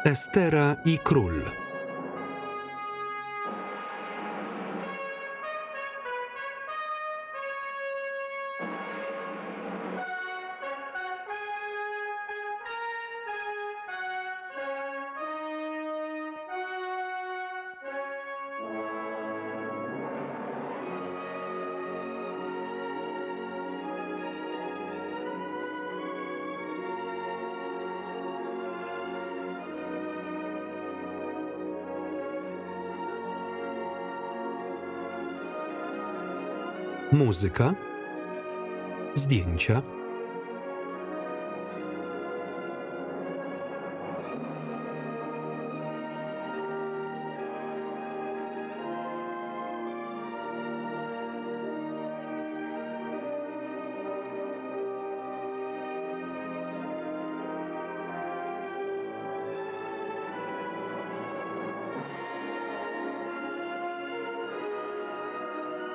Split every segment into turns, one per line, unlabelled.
Estera i król. Muzyka, zdjęcia,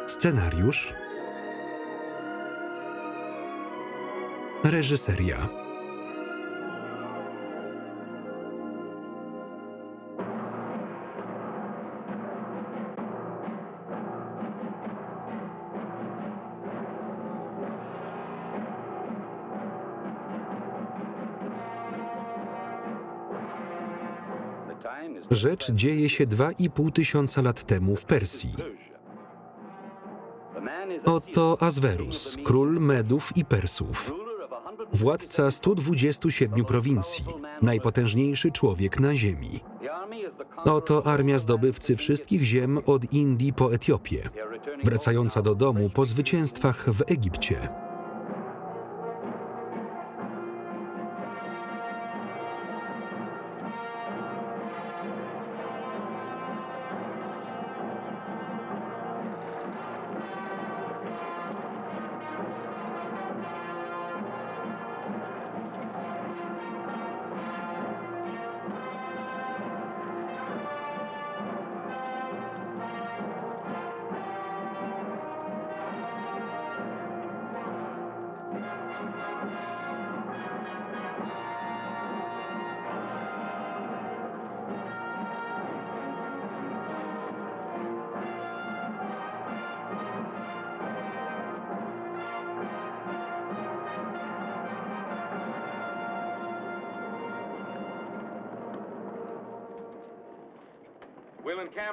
scenariusz, reżyseria. Rzecz dzieje się 2,5 tysiąca lat temu w Persji. Oto Aswerus, król Medów i Persów. Władca 127 prowincji, najpotężniejszy człowiek na ziemi. Oto armia zdobywcy wszystkich ziem od Indii po Etiopię, wracająca do domu po zwycięstwach w Egipcie.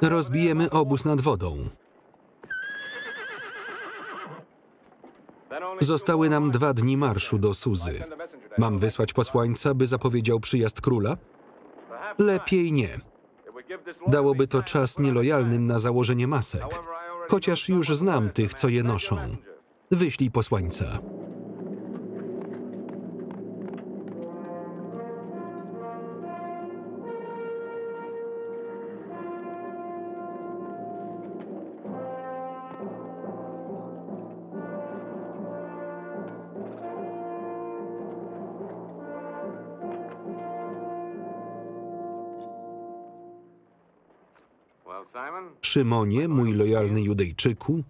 Rozbijemy obóz nad wodą. Zostały nam 2 dni marszu do Suzy. Mam wysłać posłańca, by zapowiedział przyjazd króla? Lepiej nie. Dałoby to czas nielojalnym na założenie masek. Chociaż już znam tych, co je noszą. Wyślij posłańca. Szymonie, mój lojalny Judejczyku,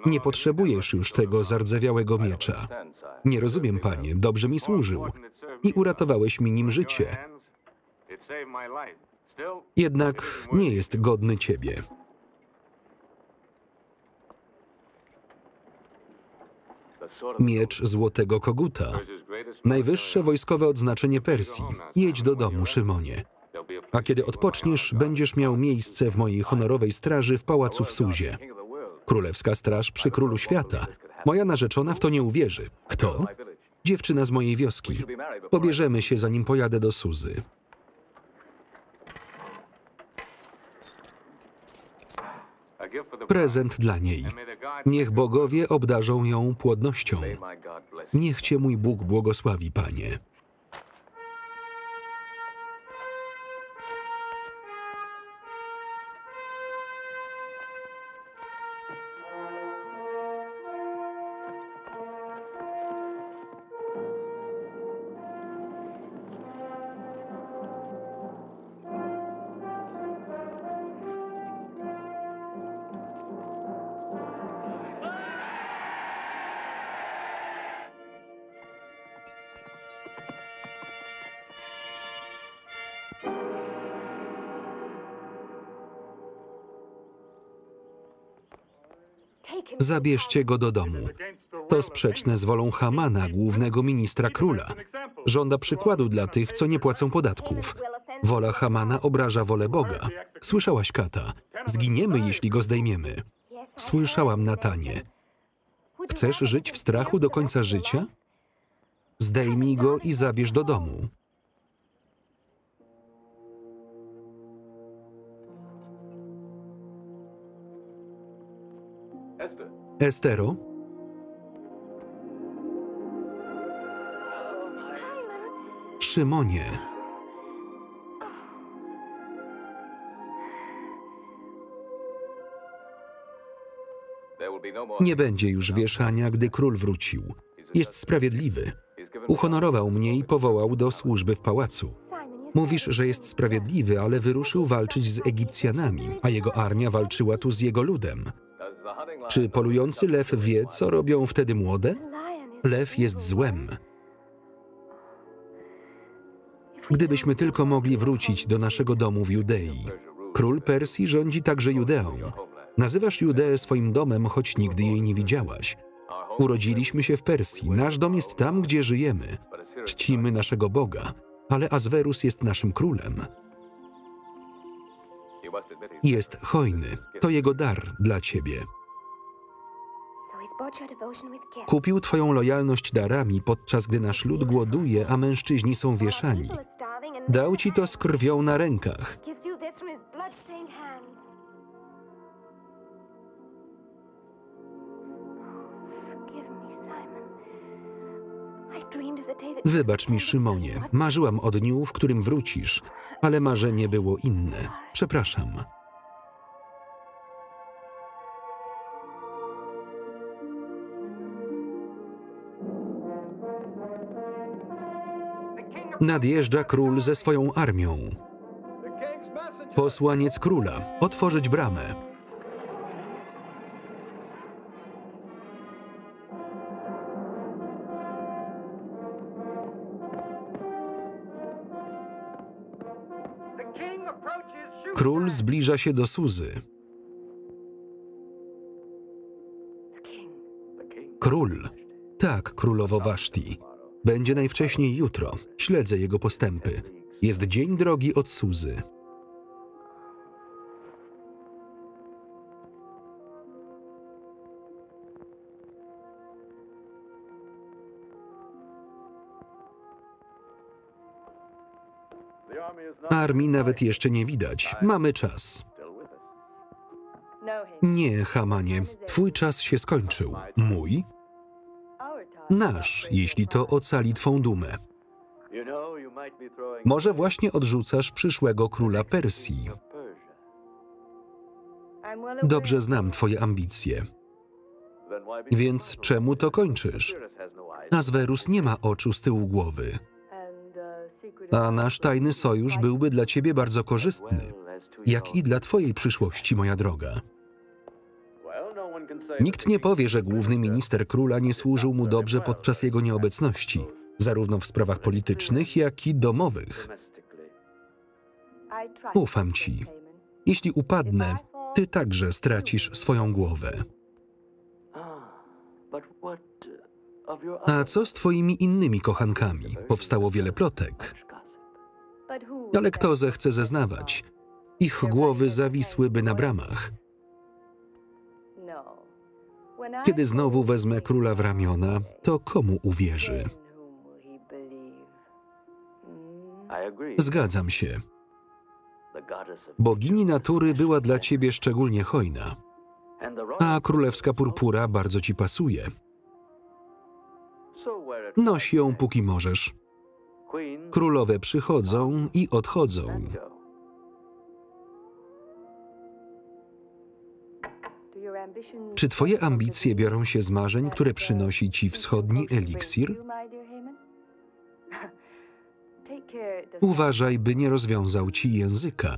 nie potrzebujesz już tego zardzewiałego miecza. Nie rozumiem, panie, dobrze mi służył i uratowałeś mi nim życie. Jednak nie jest godny ciebie. Miecz Złotego Koguta. Najwyższe wojskowe odznaczenie Persji. Jedź do domu, Szymonie. A kiedy odpoczniesz, będziesz miał miejsce w mojej honorowej straży w pałacu w Suzie. Królewska straż przy królu świata. Moja narzeczona w to nie uwierzy. Kto? Dziewczyna z mojej wioski. Pobierzemy się, zanim pojadę do Suzy. Prezent dla niej. Niech bogowie obdarzą ją płodnością. Niech cię mój Bóg błogosławi, panie. Zabierzcie go do domu. To sprzeczne z wolą Hamana, głównego ministra króla. Żąda przykładu dla tych, co nie płacą podatków. Wola Hamana obraża wolę Boga. Słyszałaś, Kata. Zginiemy, jeśli go zdejmiemy. Słyszałam, Natanie. Chcesz żyć w strachu do końca życia? Zdejmij go i zabierz do domu. Estero? Szymonie. Nie będzie już wieszania, gdy król wrócił. Jest sprawiedliwy. Uhonorował mnie i powołał do służby w pałacu. Mówisz, że jest sprawiedliwy, ale wyruszył walczyć z Egipcjanami, a jego armia walczyła tu z jego ludem. Czy polujący lew wie, co robią wtedy młode? Lew jest złem. Gdybyśmy tylko mogli wrócić do naszego domu w Judei. Król Persji rządzi także Judeą. Nazywasz Judeę swoim domem, choć nigdy jej nie widziałaś. Urodziliśmy się w Persji. Nasz dom jest tam, gdzie żyjemy. Czcimy naszego Boga, ale Azwerus jest naszym królem. Jest hojny. To jego dar dla ciebie. Kupił twoją lojalność darami, podczas gdy nasz lud głoduje, a mężczyźni są wieszani. Dał ci to z krwią na rękach. Wybacz mi, Szymonie. Marzyłam o dniu, w którym wrócisz, ale marzenie było inne. Przepraszam. Nadjeżdża król ze swoją armią. Posłaniec króla. Otworzyć bramę. Król zbliża się do Suzy. Król. Tak, królowo Waszti. Będzie najwcześniej jutro. Śledzę jego postępy. Jest dzień drogi od Suzy. Armii nawet jeszcze nie widać. Mamy czas. Nie, Hamanie. Twój czas się skończył. Mój? Nasz, jeśli to ocali twą dumę. Może właśnie odrzucasz przyszłego króla Persji. Dobrze znam twoje ambicje. Więc czemu to kończysz? Azwerus nie ma oczu z tyłu głowy. A nasz tajny sojusz byłby dla ciebie bardzo korzystny, jak i dla twojej przyszłości, moja droga. Nikt nie powie, że główny minister króla nie służył mu dobrze podczas jego nieobecności, zarówno w sprawach politycznych, jak i domowych. Ufam ci. Jeśli upadnę, ty także stracisz swoją głowę. A co z twoimi innymi kochankami? Powstało wiele plotek. Ale kto zechce zeznawać? Ich głowy zawisłyby na bramach. Kiedy znowu wezmę króla w ramiona, to komu uwierzy? Zgadzam się. Bogini natury była dla ciebie szczególnie hojna, a królewska purpura bardzo ci pasuje. Noś ją, póki możesz. Królowe przychodzą i odchodzą. Czy twoje ambicje biorą się z marzeń, które przynosi ci wschodni eliksir? Uważaj, by nie rozwiązał ci języka.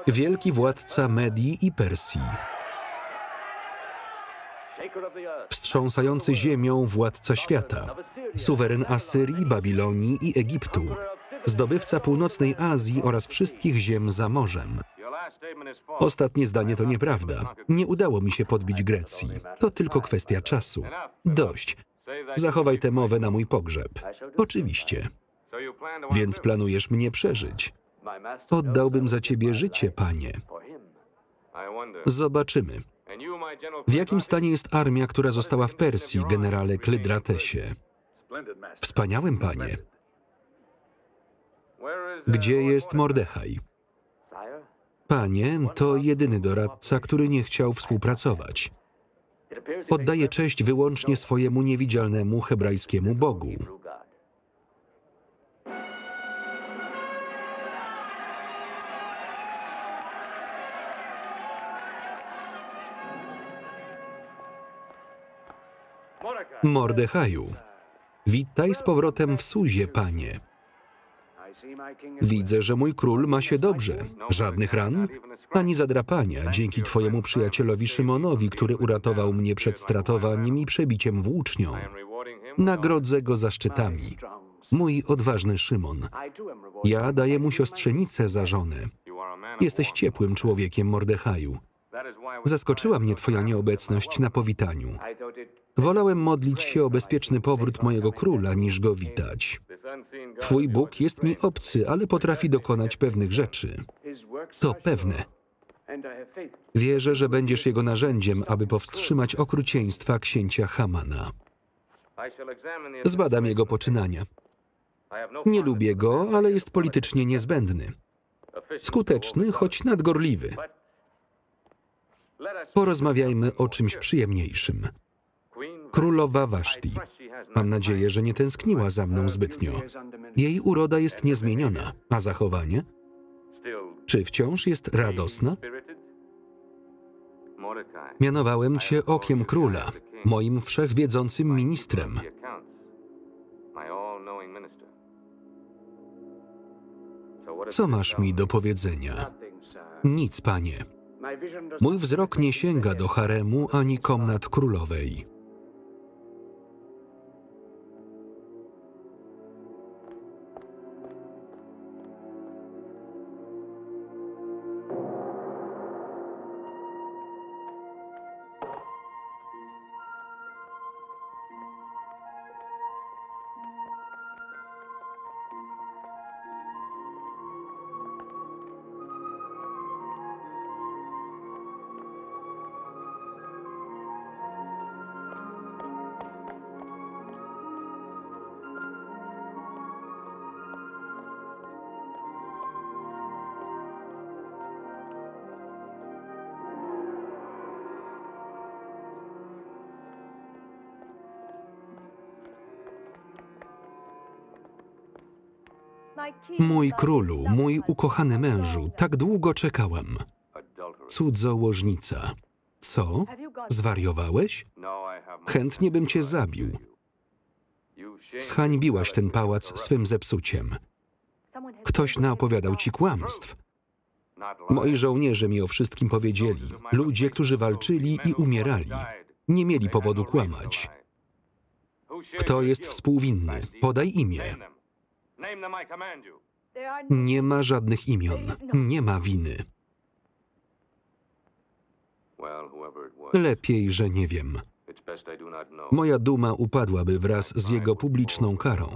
wielki władca Medii i Persji, wstrząsający ziemią władca świata, suweren Asyrii, Babilonii i Egiptu, zdobywca północnej Azji oraz wszystkich ziem za morzem. Ostatnie zdanie to nieprawda. Nie udało mi się podbić Grecji. To tylko kwestia czasu. Dość. Zachowaj tę mowę na mój pogrzeb. Oczywiście. Więc planujesz mnie przeżyć. Oddałbym za ciebie życie, panie. Zobaczymy. W jakim stanie jest armia, która została w Persji, generale Klydratesie? Wspaniałym, panie. Gdzie jest Mordechaj? Panie, to jedyny doradca, który nie chciał współpracować. Oddaje cześć wyłącznie swojemu niewidzialnemu hebrajskiemu Bogu. Mordechaju, witaj z powrotem w Suzie, panie. Widzę, że mój król ma się dobrze. Żadnych ran, ani zadrapania, dzięki twojemu przyjacielowi Szymonowi, który uratował mnie przed stratowaniem i przebiciem włócznią. Nagrodzę go zaszczytami. Mój odważny Szymon. Ja daję mu siostrzenicę za żonę. Jesteś ciepłym człowiekiem, Mordechaju. Zaskoczyła mnie twoja nieobecność na powitaniu. Wolałem modlić się o bezpieczny powrót mojego króla, niż go witać. Twój Bóg jest mi obcy, ale potrafi dokonać pewnych rzeczy. To pewne. Wierzę, że będziesz jego narzędziem, aby powstrzymać okrucieństwa księcia Hamana. Zbadam jego poczynania. Nie lubię go, ale jest politycznie niezbędny. Skuteczny, choć nadgorliwy. Porozmawiajmy o czymś przyjemniejszym. Królowa Waszti. Mam nadzieję, że nie tęskniła za mną zbytnio. Jej uroda jest niezmieniona, a zachowanie? Czy wciąż jest radosna? Mianowałem cię okiem króla, moim wszechwiedzącym ministrem. Co masz mi do powiedzenia? Nic, panie. Mój wzrok nie sięga do haremu ani komnat królowej. Mój królu, mój ukochany mężu, tak długo czekałam. Cudzołożnica. Co? Zwariowałeś? Chętnie bym cię zabił. Zhańbiłaś ten pałac swym zepsuciem. Ktoś naopowiadał ci kłamstw. Moi żołnierze mi o wszystkim powiedzieli. Ludzie, którzy walczyli i umierali, nie mieli powodu kłamać. Kto jest współwinny? Podaj imię. Nie ma żadnych imion. Nie ma winy. Lepiej, że nie wiem. Moja duma upadłaby wraz z jego publiczną karą.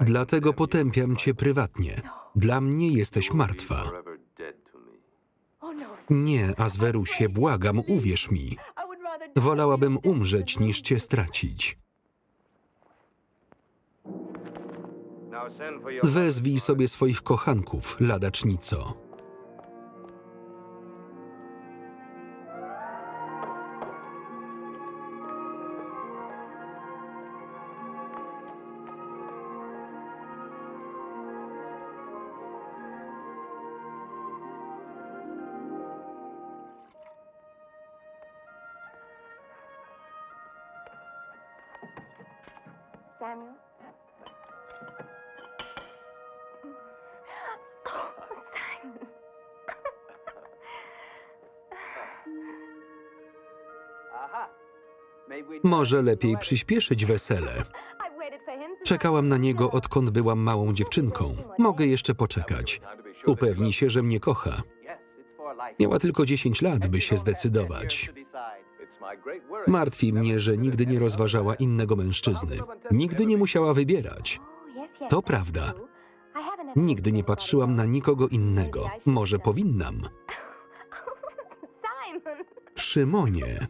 Dlatego potępiam cię prywatnie. Dla mnie jesteś martwa. Nie, Aswerusie, błagam, uwierz mi. Wolałabym umrzeć, niż cię stracić. Wezwij sobie swoich kochanków, ladacznico.
Samuel?
Może lepiej przyspieszyć wesele. Czekałam na niego, odkąd byłam małą dziewczynką. Mogę jeszcze poczekać. Upewnij się, że mnie kocha. Miała tylko 10 lat, by się zdecydować. Martwi mnie, że nigdy nie rozważała innego mężczyzny. Nigdy nie musiała wybierać. To prawda. Nigdy nie patrzyłam na nikogo innego. Może powinnam. Szymonie.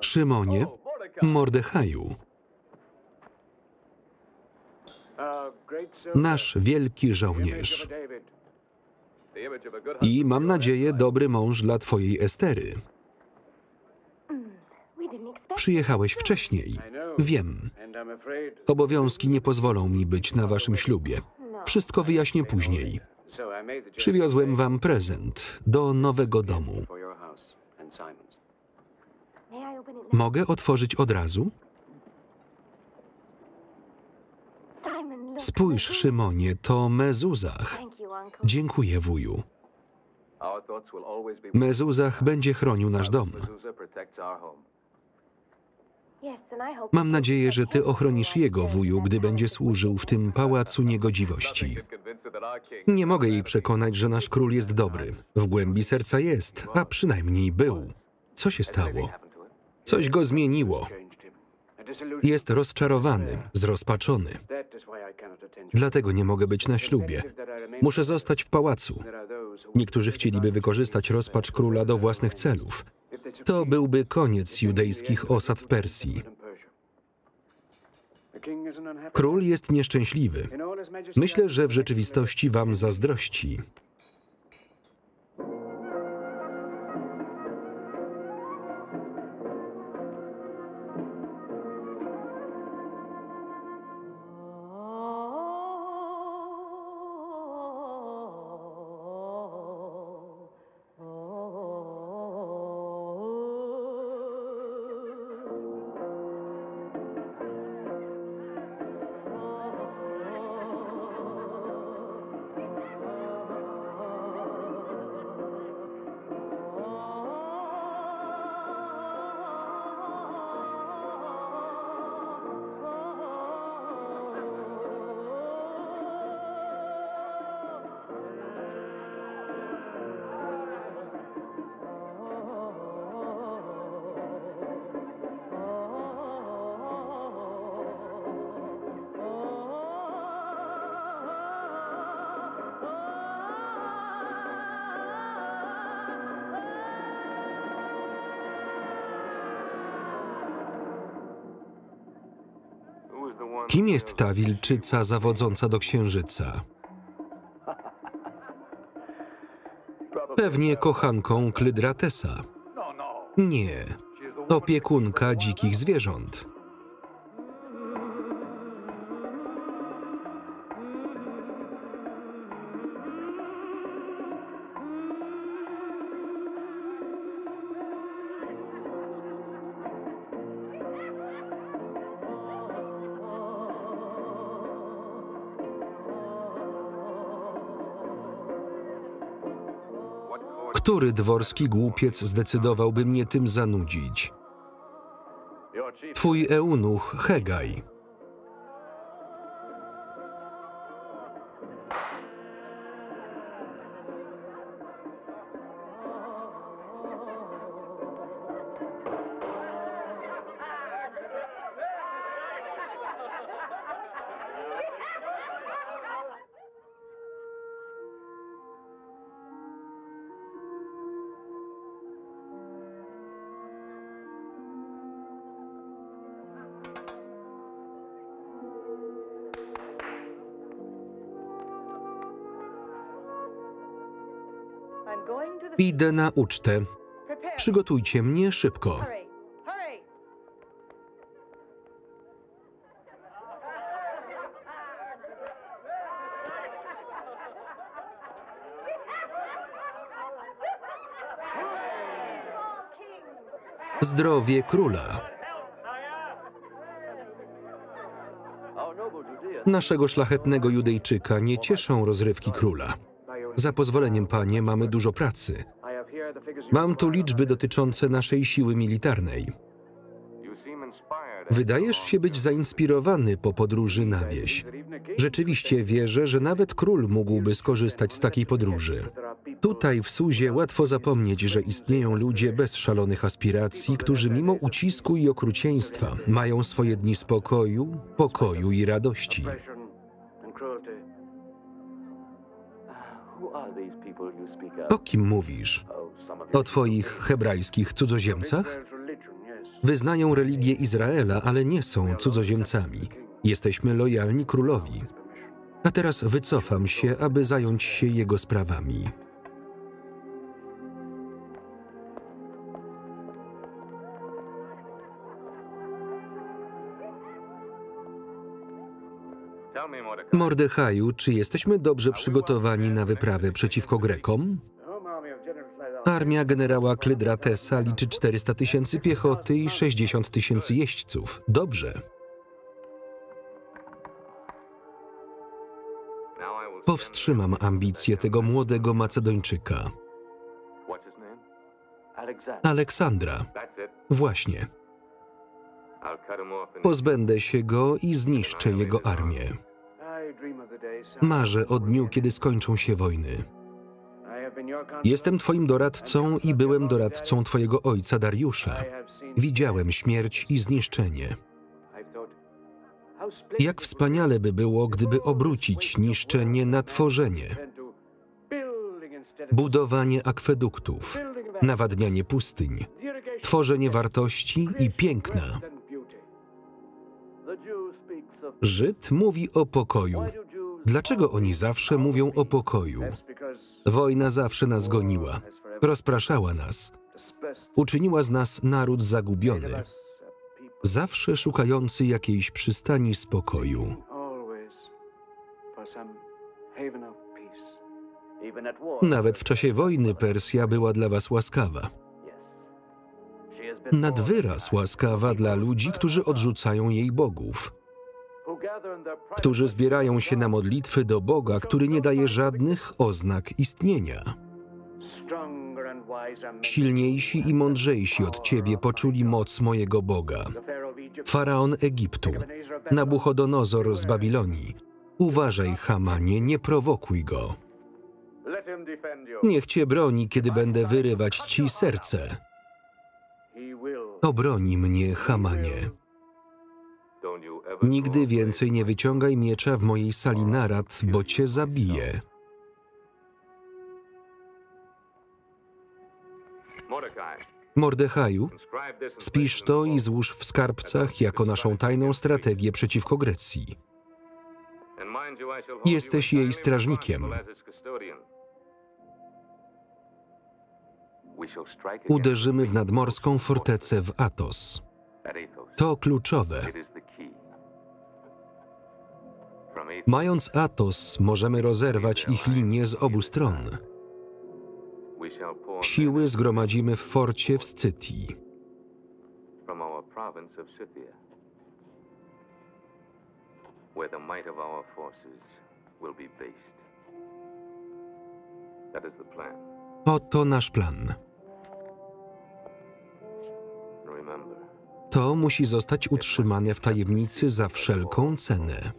Szymonie, Mordechaju. Nasz wielki żołnierz. I mam nadzieję, dobry mąż dla twojej Estery. Przyjechałeś wcześniej. Wiem. Obowiązki nie pozwolą mi być na waszym ślubie. Wszystko wyjaśnię później. Przywiozłem wam prezent do nowego domu. Mogę otworzyć od razu? Spójrz, Szymonie, to Mezuzah. Dziękuję, wuju. Mezuzah będzie chronił nasz dom. Mam nadzieję, że ty ochronisz jego, wuju, gdy będzie służył w tym pałacu niegodziwości. Nie mogę jej przekonać, że nasz król jest dobry. W głębi serca jest, a przynajmniej był. Co się stało? Coś go zmieniło. Jest rozczarowany, zrozpaczony. Dlatego nie mogę być na ślubie. Muszę zostać w pałacu. Niektórzy chcieliby wykorzystać rozpacz króla do własnych celów. To byłby koniec judejskich osad w Persji. Król jest nieszczęśliwy. Myślę, że w rzeczywistości wam zazdrości. Kim jest ta wilczyca zawodząca do księżyca? Pewnie kochanką Klydratesa. Nie, opiekunka dzikich zwierząt. Który dworski głupiec zdecydowałby mnie tym zanudzić? Twój eunuch Hegaj. Idę na ucztę. Przygotujcie mnie szybko. Zdrowie króla. Naszego szlachetnego Judejczyka nie cieszą rozrywki króla. Za pozwoleniem, panie, mamy dużo pracy. Mam tu liczby dotyczące naszej siły militarnej. Wydajesz się być zainspirowany po podróży na wieś. Rzeczywiście wierzę, że nawet król mógłby skorzystać z takiej podróży. Tutaj w Suzie łatwo zapomnieć, że istnieją ludzie bez szalonych aspiracji, którzy mimo ucisku i okrucieństwa mają swoje dni spokoju, pokoju i radości. O kim mówisz? O twoich hebrajskich cudzoziemcach? Wyznają religię Izraela, ale nie są cudzoziemcami. Jesteśmy lojalni królowi. A teraz wycofam się, aby zająć się jego sprawami. Mordechaju, czy jesteśmy dobrze przygotowani na wyprawę przeciwko Grekom? Armia generała Klydratesa liczy 400 000 piechoty i 60 000 jeźdźców. Dobrze. Powstrzymam ambicje tego młodego Macedończyka. Aleksandra. Właśnie. Pozbędę się go i zniszczę jego armię. Marzę o dniu, kiedy skończą się wojny. Jestem twoim doradcą i byłem doradcą twojego ojca Dariusza. Widziałem śmierć i zniszczenie. Jak wspaniale by było, gdyby obrócić niszczenie na tworzenie. Budowanie akweduktów, nawadnianie pustyń, tworzenie wartości i piękna. Żyd mówi o pokoju. Dlaczego oni zawsze mówią o pokoju? Wojna zawsze nas goniła, rozpraszała nas, uczyniła z nas naród zagubiony, zawsze szukający jakiejś przystani spokoju. Nawet w czasie wojny Persja była dla was łaskawa. Nad wyraz łaskawa dla ludzi, którzy odrzucają jej bogów, którzy zbierają się na modlitwy do Boga, który nie daje żadnych oznak istnienia. Silniejsi i mądrzejsi od Ciebie poczuli moc mojego Boga. Faraon Egiptu, Nabuchodonozor z Babilonii. Uważaj, Hamanie, nie prowokuj go. Niech Cię broni, kiedy będę wyrywać Ci serce. Obroni mnie, Hamanie. Nigdy więcej nie wyciągaj miecza w mojej sali narad, bo Cię zabiję. Mordechaju, spisz to i złóż w skarbcach jako naszą tajną strategię przeciwko Grecji. Jesteś jej strażnikiem. Uderzymy w nadmorską fortecę w Atos. To kluczowe. Mając Atos, możemy rozerwać ich linię z obu stron. Siły zgromadzimy w forcie w Scytii. Oto nasz plan. To musi zostać utrzymane w tajemnicy za wszelką cenę.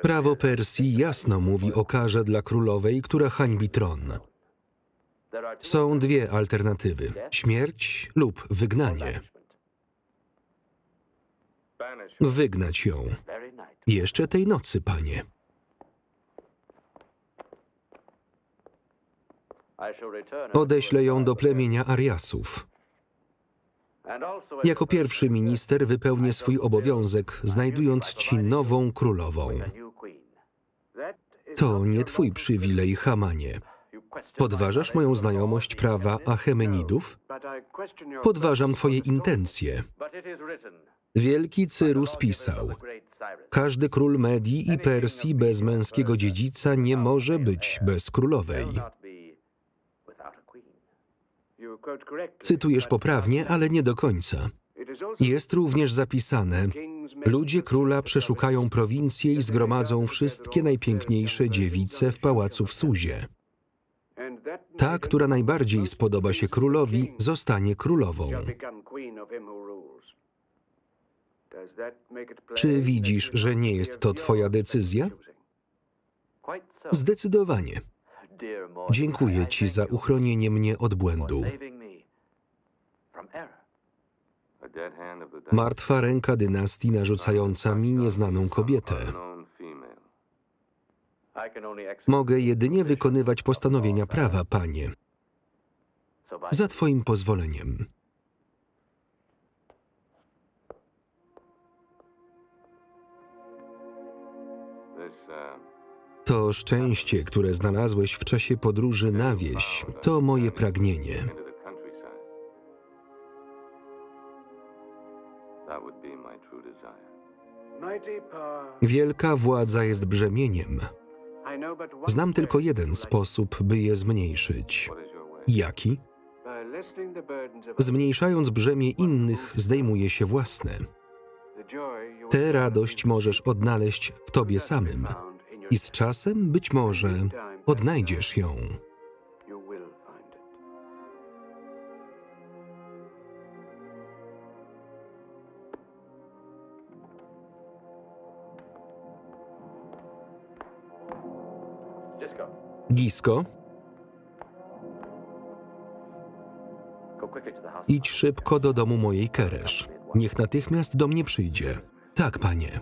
Prawo Persji jasno mówi o karze dla królowej, która hańbi tron. Są dwie alternatywy: śmierć lub wygnanie. Wygnać ją. Jeszcze tej nocy, panie. Odeślę ją do plemienia Ariasów. Jako pierwszy minister wypełnię swój obowiązek, znajdując ci nową królową. To nie twój przywilej, Hamanie. Podważasz moją znajomość prawa Achemenidów? Podważam twoje intencje. Wielki Cyrus pisał: każdy król Medii i Persji bez męskiego dziedzica nie może być bez królowej. Cytujesz poprawnie, ale nie do końca. Jest również zapisane: ludzie króla przeszukają prowincję i zgromadzą wszystkie najpiękniejsze dziewice w pałacu w Suzie. Ta, która najbardziej spodoba się królowi, zostanie królową. Czy widzisz, że nie jest to twoja decyzja? Zdecydowanie. Dziękuję ci za uchronienie mnie od błędu. Martwa ręka dynastii narzucająca mi nieznaną kobietę. Mogę jedynie wykonywać postanowienia prawa, panie. Za twoim pozwoleniem. To szczęście, które znalazłeś w czasie podróży na wieś, to moje pragnienie. Wielka władza jest brzemieniem. Znam tylko jeden sposób, by je zmniejszyć. Jaki? Zmniejszając brzemię innych, zdejmuje się własne. Tę radość możesz odnaleźć w tobie samym. I z czasem, być może, odnajdziesz ją. Gisko? Idź szybko do domu mojej Keresz. Niech natychmiast do mnie przyjdzie. Tak, panie.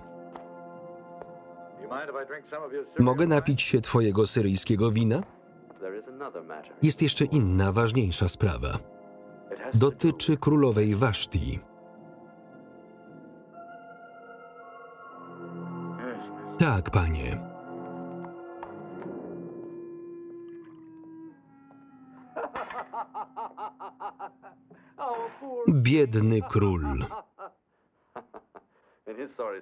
Mogę napić się twojego syryjskiego wina? Jest jeszcze inna, ważniejsza sprawa. Dotyczy królowej Waszti. Tak, panie. Biedny król.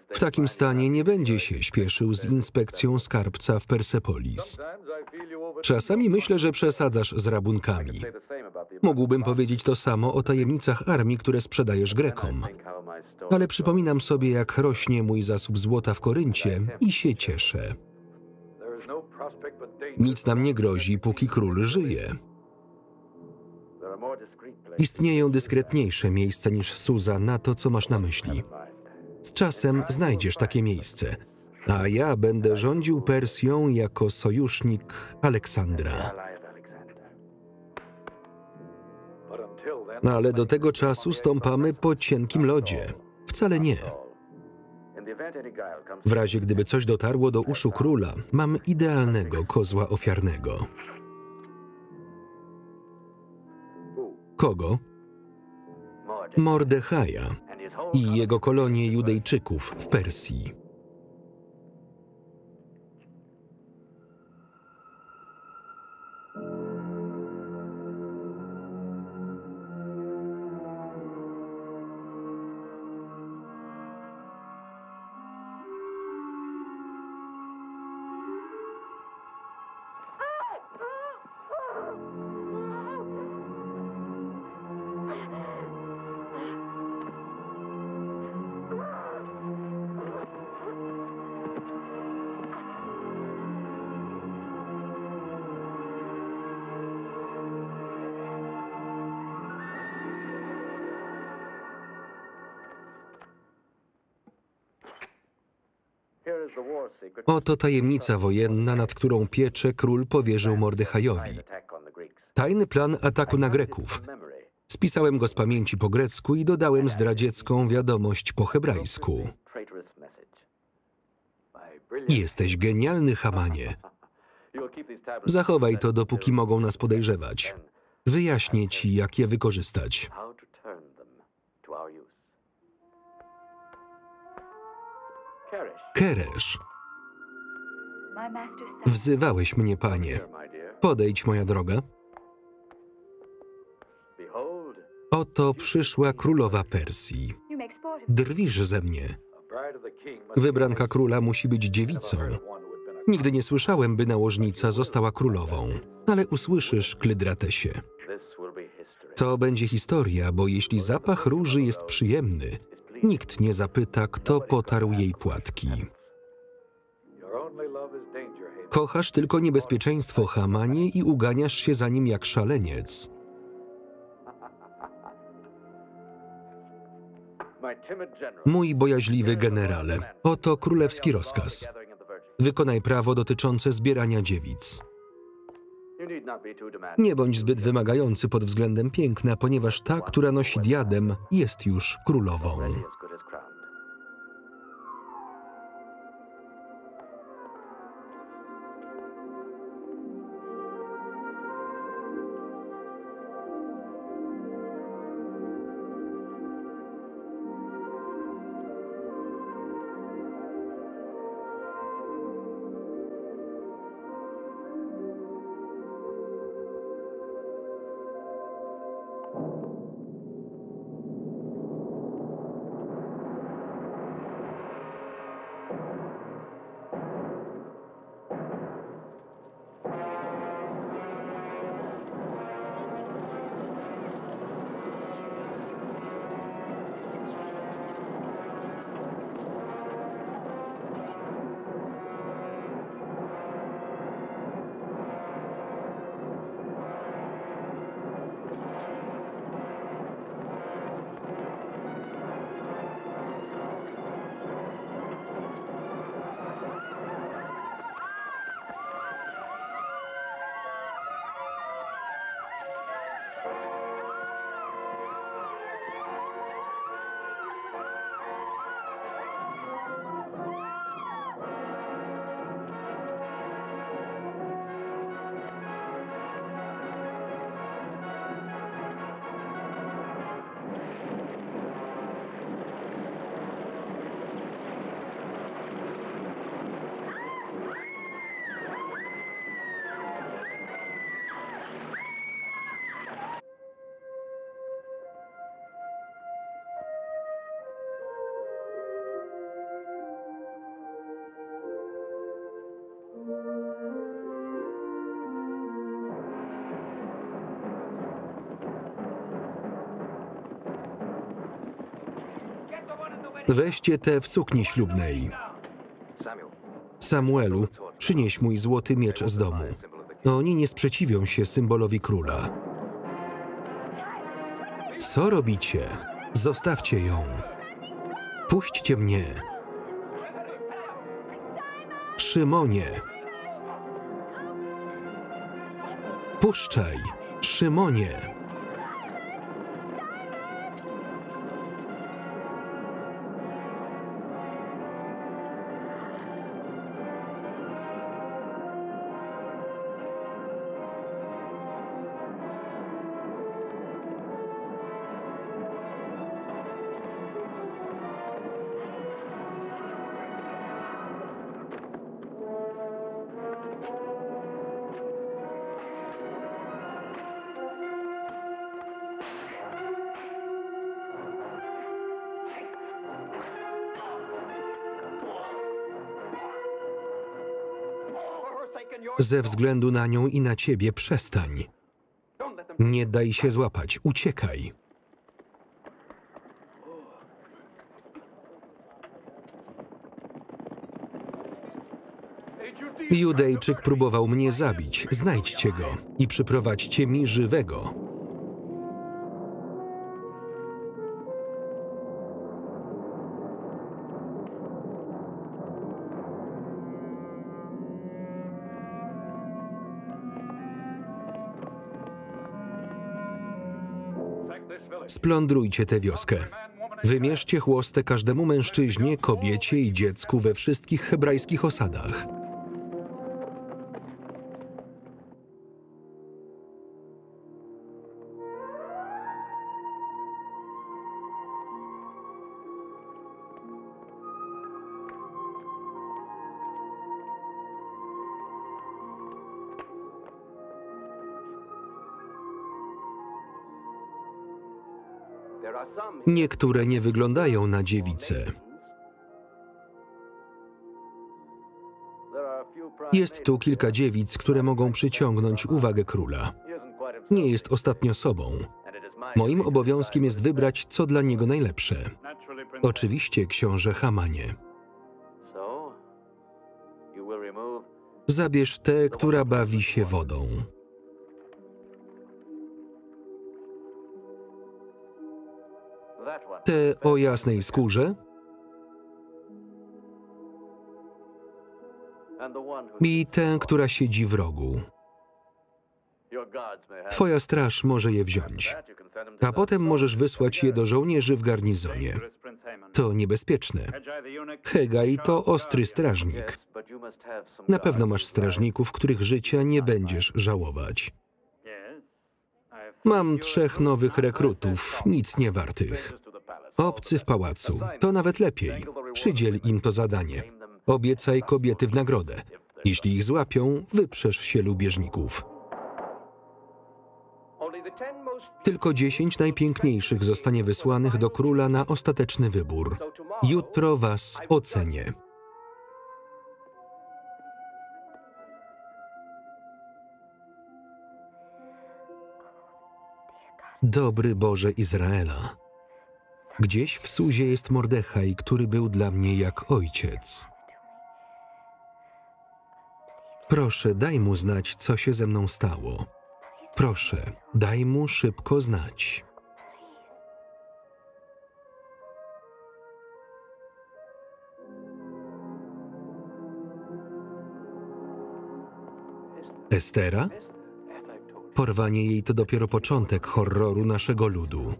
W takim stanie nie będzie się śpieszył z inspekcją skarbca w Persepolis. Czasami myślę, że przesadzasz z rabunkami. Mógłbym powiedzieć to samo o tajemnicach armii, które sprzedajesz Grekom. Ale przypominam sobie, jak rośnie mój zasób złota w Koryncie i się cieszę. Nic nam nie grozi, póki król żyje. Istnieją dyskretniejsze miejsca niż Suza na to, co masz na myśli. Z czasem znajdziesz takie miejsce, a ja będę rządził Persją jako sojusznik Aleksandra. Ale do tego czasu stąpamy po cienkim lodzie. Wcale nie. W razie gdyby coś dotarło do uszu króla, mam idealnego kozła ofiarnego. Kogo? Mordechaja i jego kolonie Judejczyków w Persji. Oto tajemnica wojenna, nad którą pieczę król powierzył Mordechajowi. Tajny plan ataku na Greków. Spisałem go z pamięci po grecku i dodałem zdradziecką wiadomość po hebrajsku. Jesteś genialny, Hamanie. Zachowaj to, dopóki mogą nas podejrzewać. Wyjaśnię ci, jak je wykorzystać. Keresz. Wzywałeś mnie, panie. Podejdź, moja droga. Oto przyszła królowa Persji. Drwisz ze mnie. Wybranka króla musi być dziewicą. Nigdy nie słyszałem, by nałożnica została królową, ale usłyszysz, Klydratesie. To będzie historia, bo jeśli zapach róży jest przyjemny, nikt nie zapyta, kto potarł jej płatki. Kochasz tylko niebezpieczeństwo, Hamanie, i uganiasz się za nim jak szaleniec. Mój bojaźliwy generale, oto królewski rozkaz. Wykonaj prawo dotyczące zbierania dziewic. Nie bądź zbyt wymagający pod względem piękna, ponieważ ta, która nosi diadem, jest już królową. Weźcie tę w sukni ślubnej. Samuelu, przynieś mój złoty miecz z domu. Oni nie sprzeciwią się symbolowi króla. Co robicie? Zostawcie ją. Puśćcie mnie. Szymonie. Puszczaj. Szymonie. Ze względu na nią i na ciebie przestań. Nie daj się złapać, uciekaj. Judejczyk próbował mnie zabić. Znajdźcie go i przyprowadźcie mi żywego. Splądrujcie tę wioskę. Wymierzcie chłostę każdemu mężczyźnie, kobiecie i dziecku we wszystkich hebrajskich osadach. Niektóre nie wyglądają na dziewice. Jest tu kilka dziewic, które mogą przyciągnąć uwagę króla. Nie jest ostatnio sobą. Moim obowiązkiem jest wybrać, co dla niego najlepsze. Oczywiście, książę Hamanie. Zabierz tę, która bawi się wodą. Tę o jasnej skórze i tę, która siedzi w rogu. Twoja straż może je wziąć, a potem możesz wysłać je do żołnierzy w garnizonie. To niebezpieczne. Hegaj to ostry strażnik. Na pewno masz strażników, których życia nie będziesz żałować. Mam 3 nowych rekrutów, nic nie wartych. Obcy w pałacu, to nawet lepiej. Przydziel im to zadanie. Obiecaj kobiety w nagrodę. Jeśli ich złapią, wyprzesz się lubieżników. Tylko 10 najpiękniejszych zostanie wysłanych do króla na ostateczny wybór. Jutro was ocenię. Dobry Boże Izraela. Gdzieś w Suzie jest Mordechaj, który był dla mnie jak ojciec. Proszę, daj mu znać, co się ze mną stało. Proszę, daj mu szybko znać. Estera? Porwanie jej to dopiero początek horroru naszego ludu.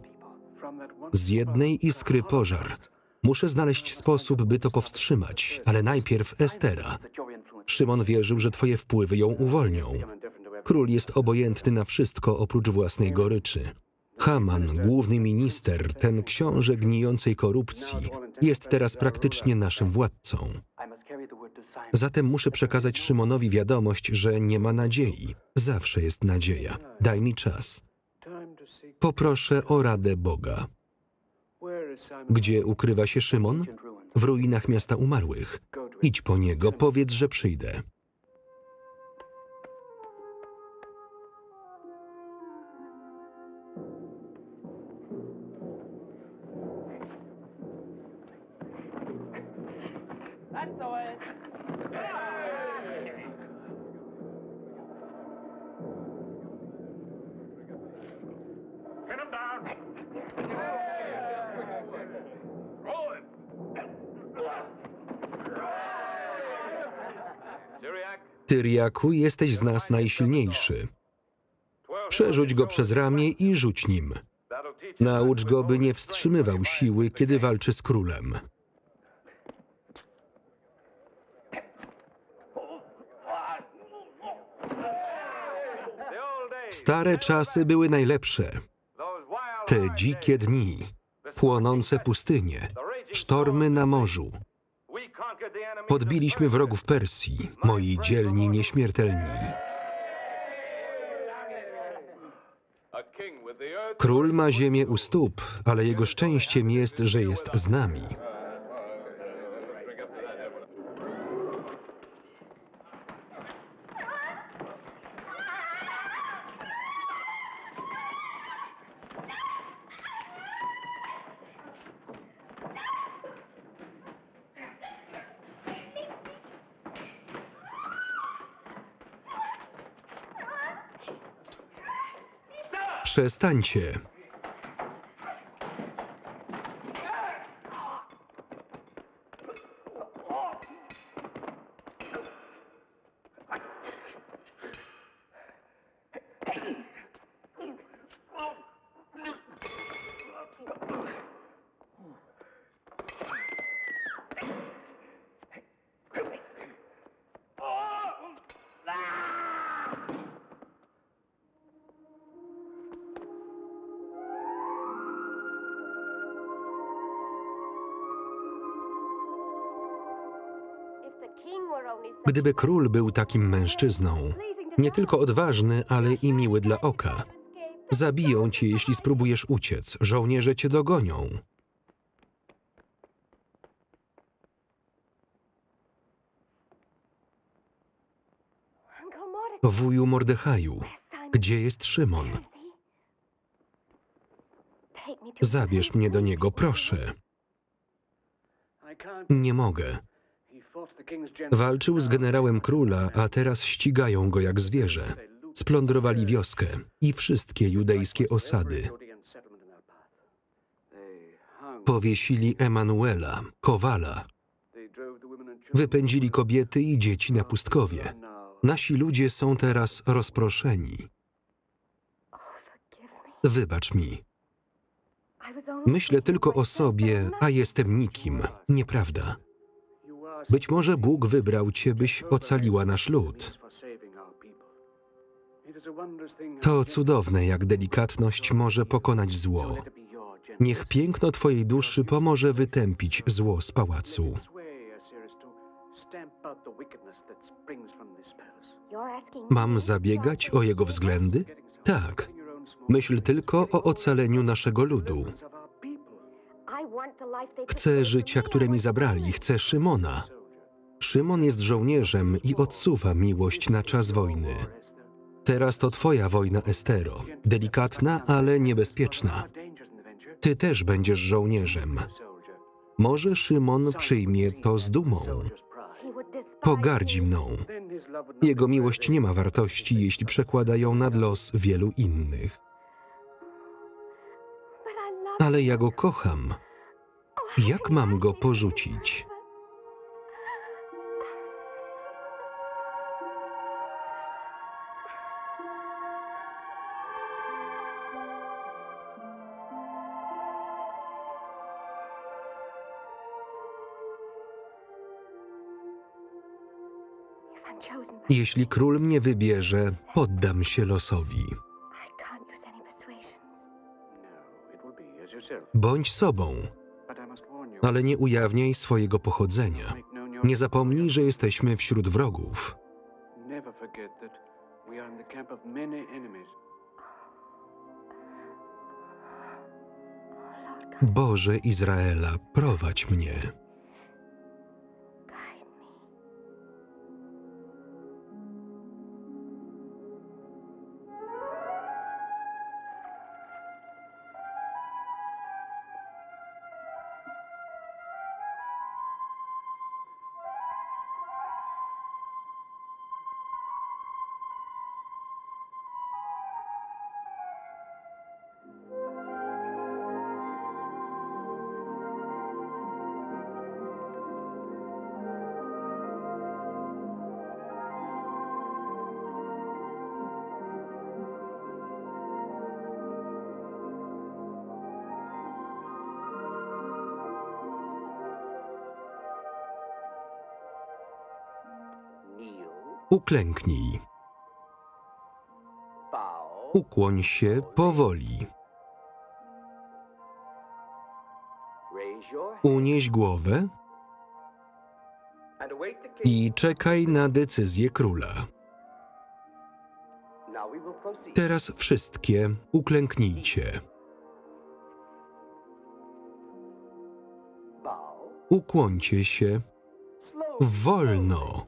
Z jednej iskry pożar. Muszę znaleźć sposób, by to powstrzymać, ale najpierw Estera. Szymon wierzył, że twoje wpływy ją uwolnią. Król jest obojętny na wszystko oprócz własnej goryczy. Haman, główny minister, ten książę gnijącej korupcji, jest teraz praktycznie naszym władcą. Zatem muszę przekazać Szymonowi wiadomość, że nie ma nadziei. Zawsze jest nadzieja. Daj mi czas. Poproszę o radę Boga. Gdzie ukrywa się Szymon? W ruinach miasta umarłych. Idź po niego, powiedz, że przyjdę. Tyriaku, jesteś z nas najsilniejszy. Przerzuć go przez ramię i rzuć nim. Naucz go, by nie wstrzymywał siły, kiedy walczy z królem. Stare czasy były najlepsze. Te dzikie dni, płonące pustynie, sztormy na morzu. Podbiliśmy wrogów Persji, moi dzielni nieśmiertelni. Król ma ziemię u stóp, ale jego szczęściem jest, że jest z nami. Przestańcie. Gdyby król był takim mężczyzną, nie tylko odważny, ale i miły dla oka, zabiją cię, jeśli spróbujesz uciec. Żołnierze cię dogonią. Wuju Mordechaju, gdzie jest Szymon? Zabierz mnie do niego, proszę. Nie mogę. Walczył z generałem króla, a teraz ścigają go jak zwierzę. Splądrowali wioskę i wszystkie judejskie osady. Powiesili Emanuela, kowala. Wypędzili kobiety i dzieci na pustkowie. Nasi ludzie są teraz rozproszeni. Wybacz mi. Myślę tylko o sobie, a jestem nikim, nieprawda? Być może Bóg wybrał cię, byś ocaliła nasz lud. To cudowne, jak delikatność może pokonać zło. Niech piękno twojej duszy pomoże wytępić zło z pałacu. Mam zabiegać o jego względy? Tak. Myśl tylko o ocaleniu naszego ludu. Chcę życia, które mi zabrali. Chcę Szymona. Szymon jest żołnierzem i odsuwa miłość na czas wojny. Teraz to twoja wojna, Estero. Delikatna, ale niebezpieczna. Ty też będziesz żołnierzem. Może Szymon przyjmie to z dumą. Pogardzi mną. Jego miłość nie ma wartości, jeśli przekłada ją nad los wielu innych. Ale ja go kocham. Jak mam go porzucić? Jeśli król mnie wybierze, poddam się losowi. Bądź sobą, ale nie ujawniaj swojego pochodzenia. Nie zapomnij, że jesteśmy wśród wrogów. Boże Izraela, prowadź mnie. Uklęknij. Ukłoń się powoli. Unieś głowę i czekaj na decyzję króla. Teraz wszystkie uklęknijcie. Ukłońcie się wolno.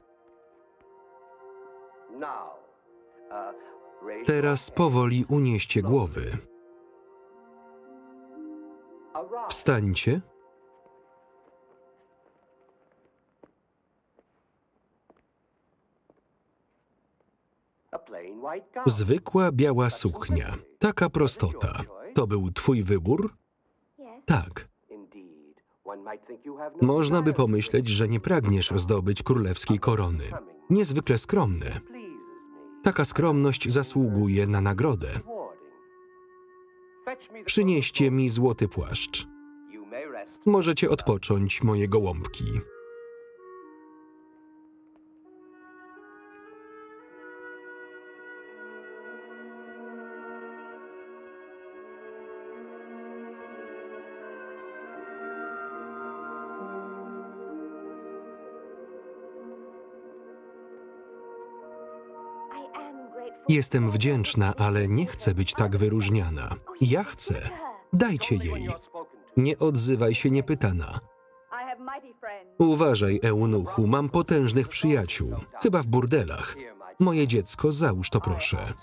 Teraz powoli unieście głowy. Wstańcie. Zwykła biała suknia. Taka prostota. To był twój wybór? Tak. Można by pomyśleć, że nie pragniesz zdobyć królewskiej korony. Niezwykle skromne. Taka skromność zasługuje na nagrodę. Przynieście mi złoty płaszcz. Możecie odpocząć, moje gołąbki. Jestem wdzięczna, ale nie chcę być tak wyróżniana. Ja chcę. Dajcie jej. Nie odzywaj się niepytana. Uważaj, eunuchu, mam potężnych przyjaciół. Chyba w burdelach. Moje dziecko, załóż to proszę.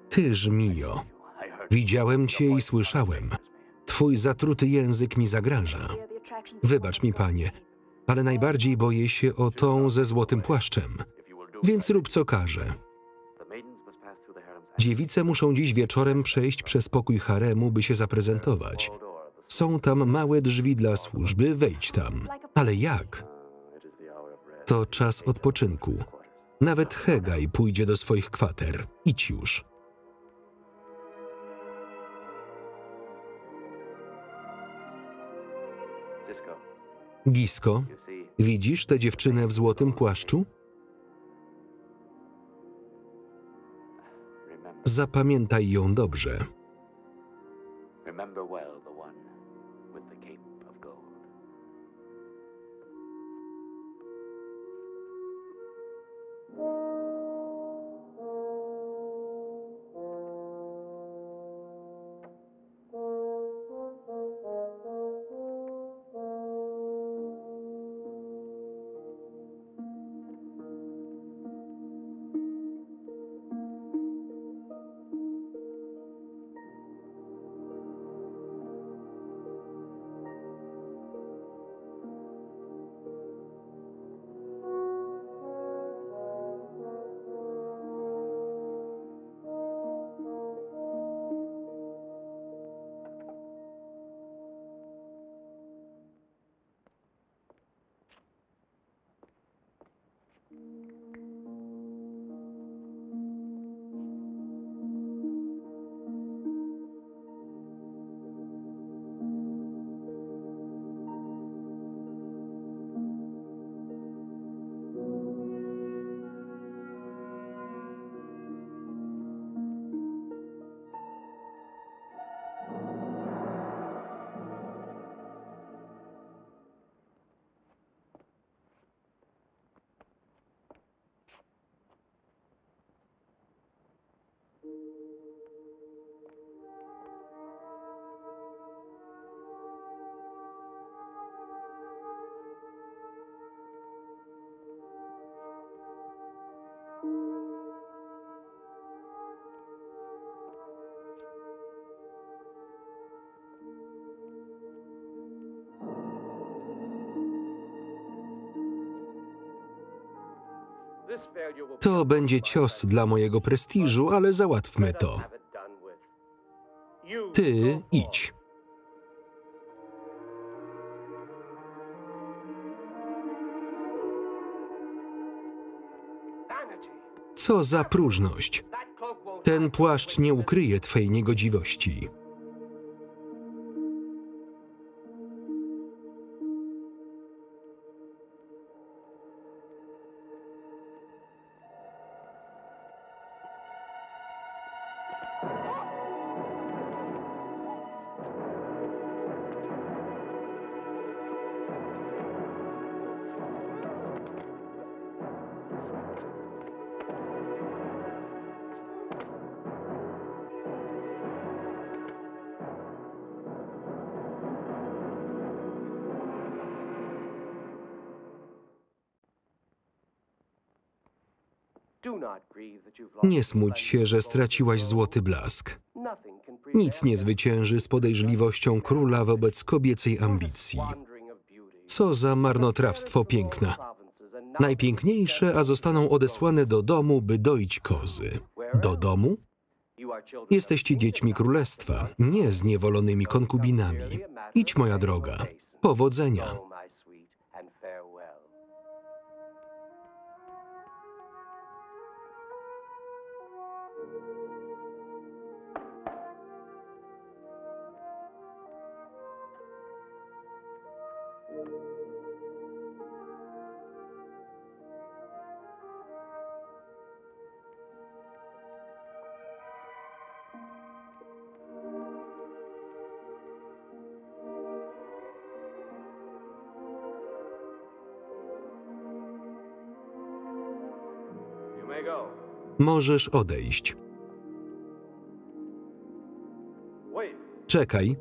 Ty, żmijo, widziałem cię i słyszałem. Twój zatruty język mi zagraża. Wybacz mi, panie, ale najbardziej boję się o tą ze złotym płaszczem. Więc rób co każę. Dziewice muszą dziś wieczorem przejść przez pokój haremu, by się zaprezentować. Są tam małe drzwi dla służby, wejdź tam. Ale jak? To czas odpoczynku. Nawet Hegaj pójdzie do swoich kwater. Idź już. Gisko, widzisz tę dziewczynę w złotym płaszczu? Zapamiętaj ją dobrze. To będzie cios dla mojego prestiżu, ale załatwmy to. Ty idź. Co za próżność. Ten płaszcz nie ukryje twej niegodziwości. Nie smuć się, że straciłaś złoty blask. Nic nie zwycięży z podejrzliwością króla wobec kobiecej ambicji. Co za marnotrawstwo piękna. Najpiękniejsze, a zostaną odesłane do domu, by doić kozy. Do domu? Jesteście dziećmi królestwa, nie zniewolonymi konkubinami. Idź, moja droga. Powodzenia. Możesz odejść. Czekaj.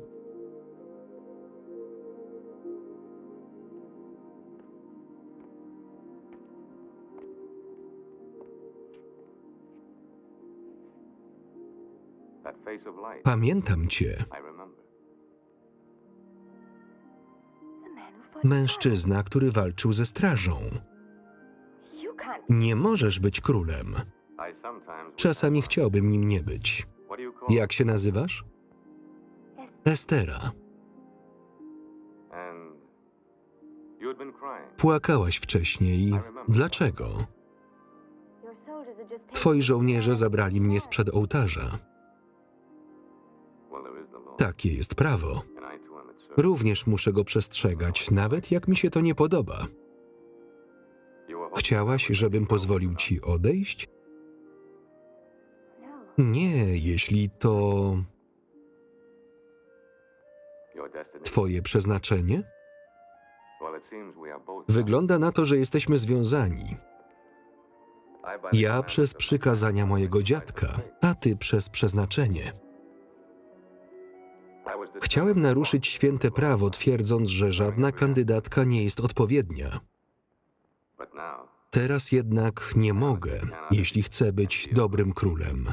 Pamiętam cię. Mężczyzna, który walczył ze strażą. Nie możesz być królem. Czasami chciałbym nim nie być. Jak się nazywasz? Estera. Płakałaś wcześniej. Dlaczego? Twoi żołnierze zabrali mnie sprzed ołtarza. Takie jest prawo. Również muszę go przestrzegać, nawet jak mi się to nie podoba. Chciałaś, żebym pozwolił ci odejść? Nie, jeśli to twoje przeznaczenie? Wygląda na to, że jesteśmy związani. Ja przez przykazania mojego dziadka, a ty przez przeznaczenie. Chciałem naruszyć święte prawo, twierdząc, że żadna kandydatka nie jest odpowiednia. Teraz jednak nie mogę, jeśli chcę być dobrym królem.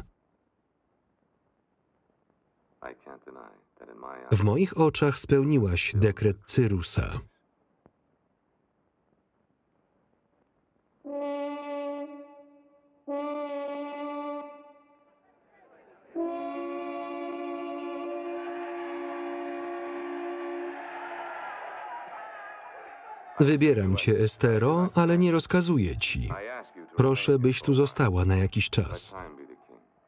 W moich oczach spełniłaś dekret Cyrusa. Wybieram cię, Estero, ale nie rozkazuję ci. Proszę, byś tu została na jakiś czas.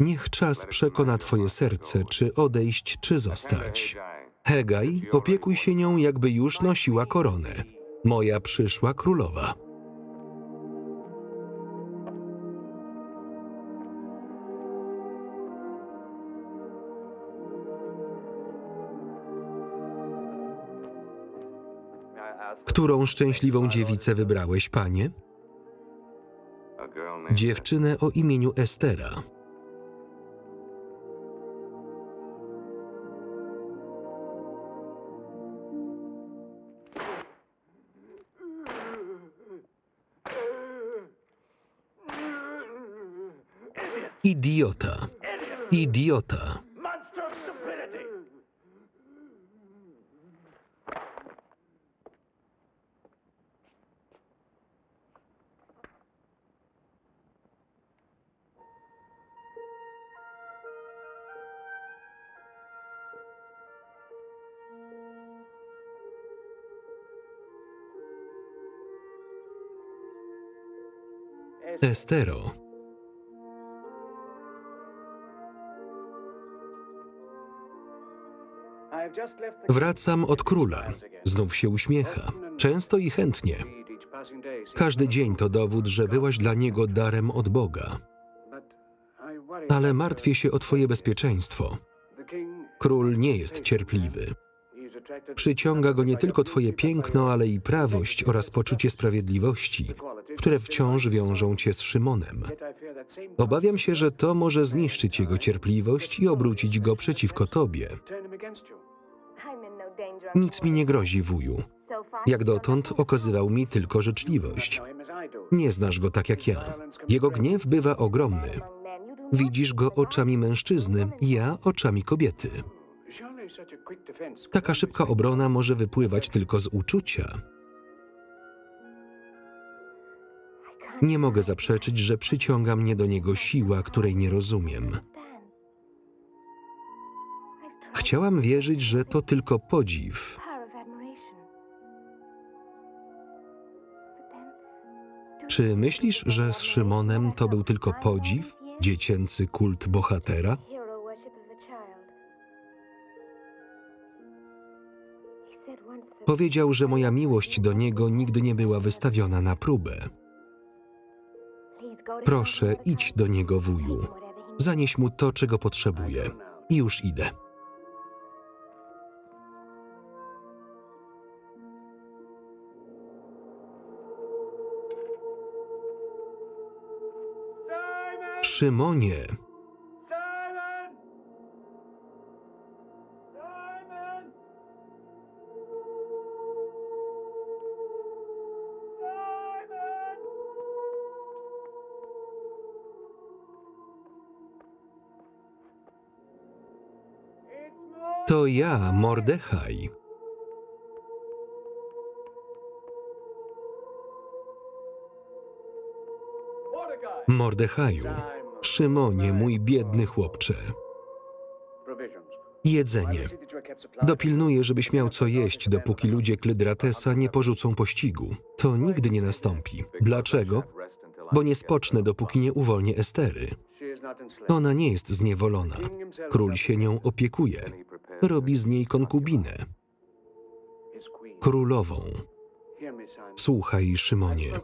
Niech czas przekona twoje serce, czy odejść, czy zostać. Hegai, opiekuj się nią, jakby już nosiła koronę. Moja przyszła królowa. Którą szczęśliwą dziewicę wybrałeś, panie? Dziewczynę o imieniu Estera. Idiota. Idiota. Estero. Wracam od króla. Znów się uśmiecha. Często i chętnie. Każdy dzień to dowód, że byłaś dla niego darem od Boga. Ale martwię się o twoje bezpieczeństwo. Król nie jest cierpliwy. Przyciąga go nie tylko twoje piękno, ale i prawość oraz poczucie sprawiedliwości, które wciąż wiążą cię z Szymonem. Obawiam się, że to może zniszczyć jego cierpliwość i obrócić go przeciwko tobie. Nic mi nie grozi, wuju. Jak dotąd okazywał mi tylko życzliwość. Nie znasz go tak jak ja. Jego gniew bywa ogromny. Widzisz go oczami mężczyzny, ja oczami kobiety. Taka szybka obrona może wypływać tylko z uczucia. Nie mogę zaprzeczyć, że przyciąga mnie do niego siła, której nie rozumiem. Chciałam wierzyć, że to tylko podziw. Czy myślisz, że z Szymonem to był tylko podziw? Dziecięcy kult bohatera? Powiedział, że moja miłość do niego nigdy nie była wystawiona na próbę. Proszę, idź do niego, wuju. Zanieś mu to, czego potrzebuje. I już idę. Szymonie!
Simon! Simon! Simon! It's
To ja, Mordechaj.
Mordecai.
Mordechaju, Szymonie, mój biedny chłopcze. Jedzenie. Dopilnuję, żebyś miał co jeść, dopóki ludzie Klydratesa nie porzucą pościgu. To nigdy nie nastąpi. Dlaczego? Bo nie spocznę, dopóki nie uwolnię Estery. Ona nie jest zniewolona. Król się nią opiekuje. Robi z niej konkubinę. Królową. Słuchaj, Szymonie.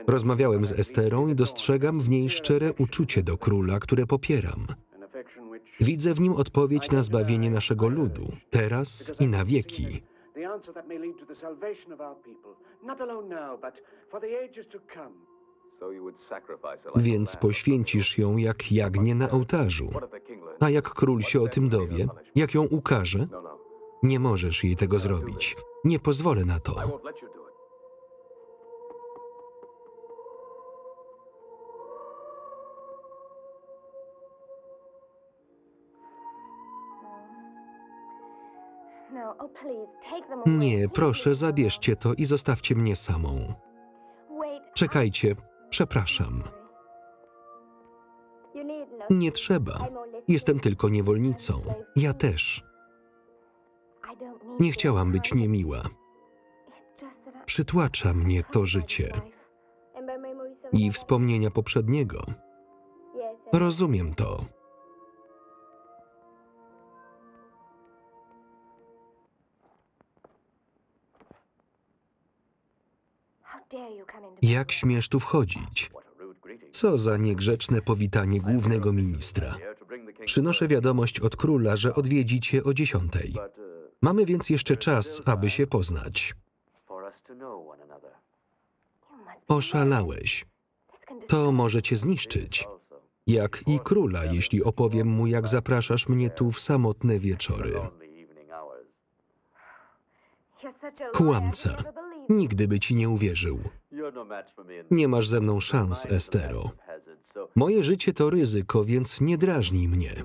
Rozmawiałem z Esterą i dostrzegam w niej szczere uczucie do króla, które popieram. Widzę w nim odpowiedź na zbawienie naszego ludu, teraz i na wieki. Więc poświęcisz ją jak jagnię na ołtarzu. A jak król się o tym dowie, jak ją ukaże, nie możesz jej tego zrobić. Nie pozwolę na to. Nie, proszę, zabierzcie to i zostawcie mnie samą. Czekajcie, przepraszam. Nie trzeba. Jestem tylko niewolnicą. Ja też. Nie chciałam być niemiła. Przytłacza mnie to życie i wspomnienia poprzedniego. Rozumiem to. Jak śmiesz tu wchodzić? Co za niegrzeczne powitanie głównego ministra. Przynoszę wiadomość od króla, że odwiedzi cię o 10:00. Mamy więc jeszcze czas, aby się poznać. Oszalałeś. To może cię zniszczyć. Jak i króla, jeśli opowiem mu, jak zapraszasz mnie tu w samotne wieczory. Kłamca. Nigdy by ci nie uwierzył. Nie masz ze mną szans, Estero. Moje życie to ryzyko, więc nie drażnij mnie.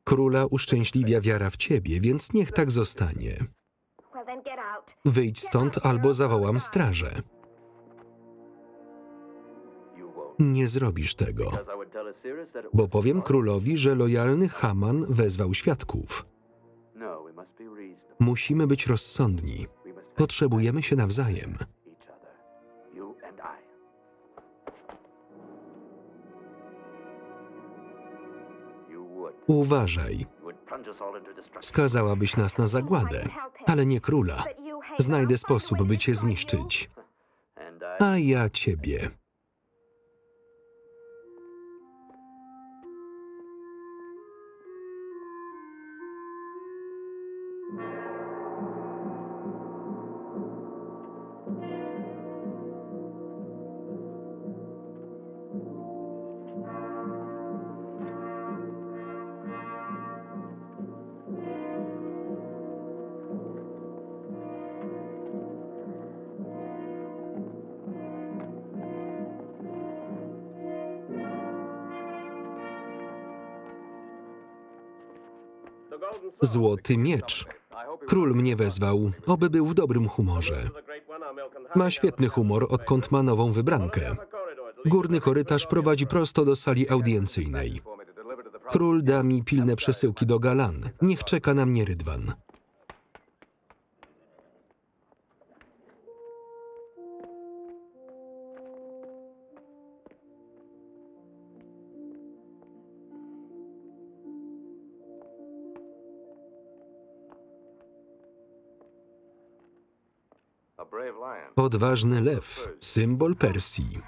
Króla uszczęśliwia wiara w ciebie, więc niech tak zostanie. Wyjdź stąd, albo zawołam strażę. Nie zrobisz tego, bo powiem królowi, że lojalny Haman wezwał świadków. Musimy być rozsądni. Potrzebujemy się nawzajem. Uważaj. Skazałabyś nas na zagładę, ale nie króla. Znajdę sposób, by cię zniszczyć. A ja ciebie. Złoty miecz. Król mnie wezwał, oby był w dobrym humorze. Ma świetny humor, odkąd ma nową wybrankę. Górny korytarz prowadzi prosto do sali audiencyjnej. Król da mi pilne przesyłki do Galan. Niech czeka na mnie Rydwan. Odważny lew, symbol Persji.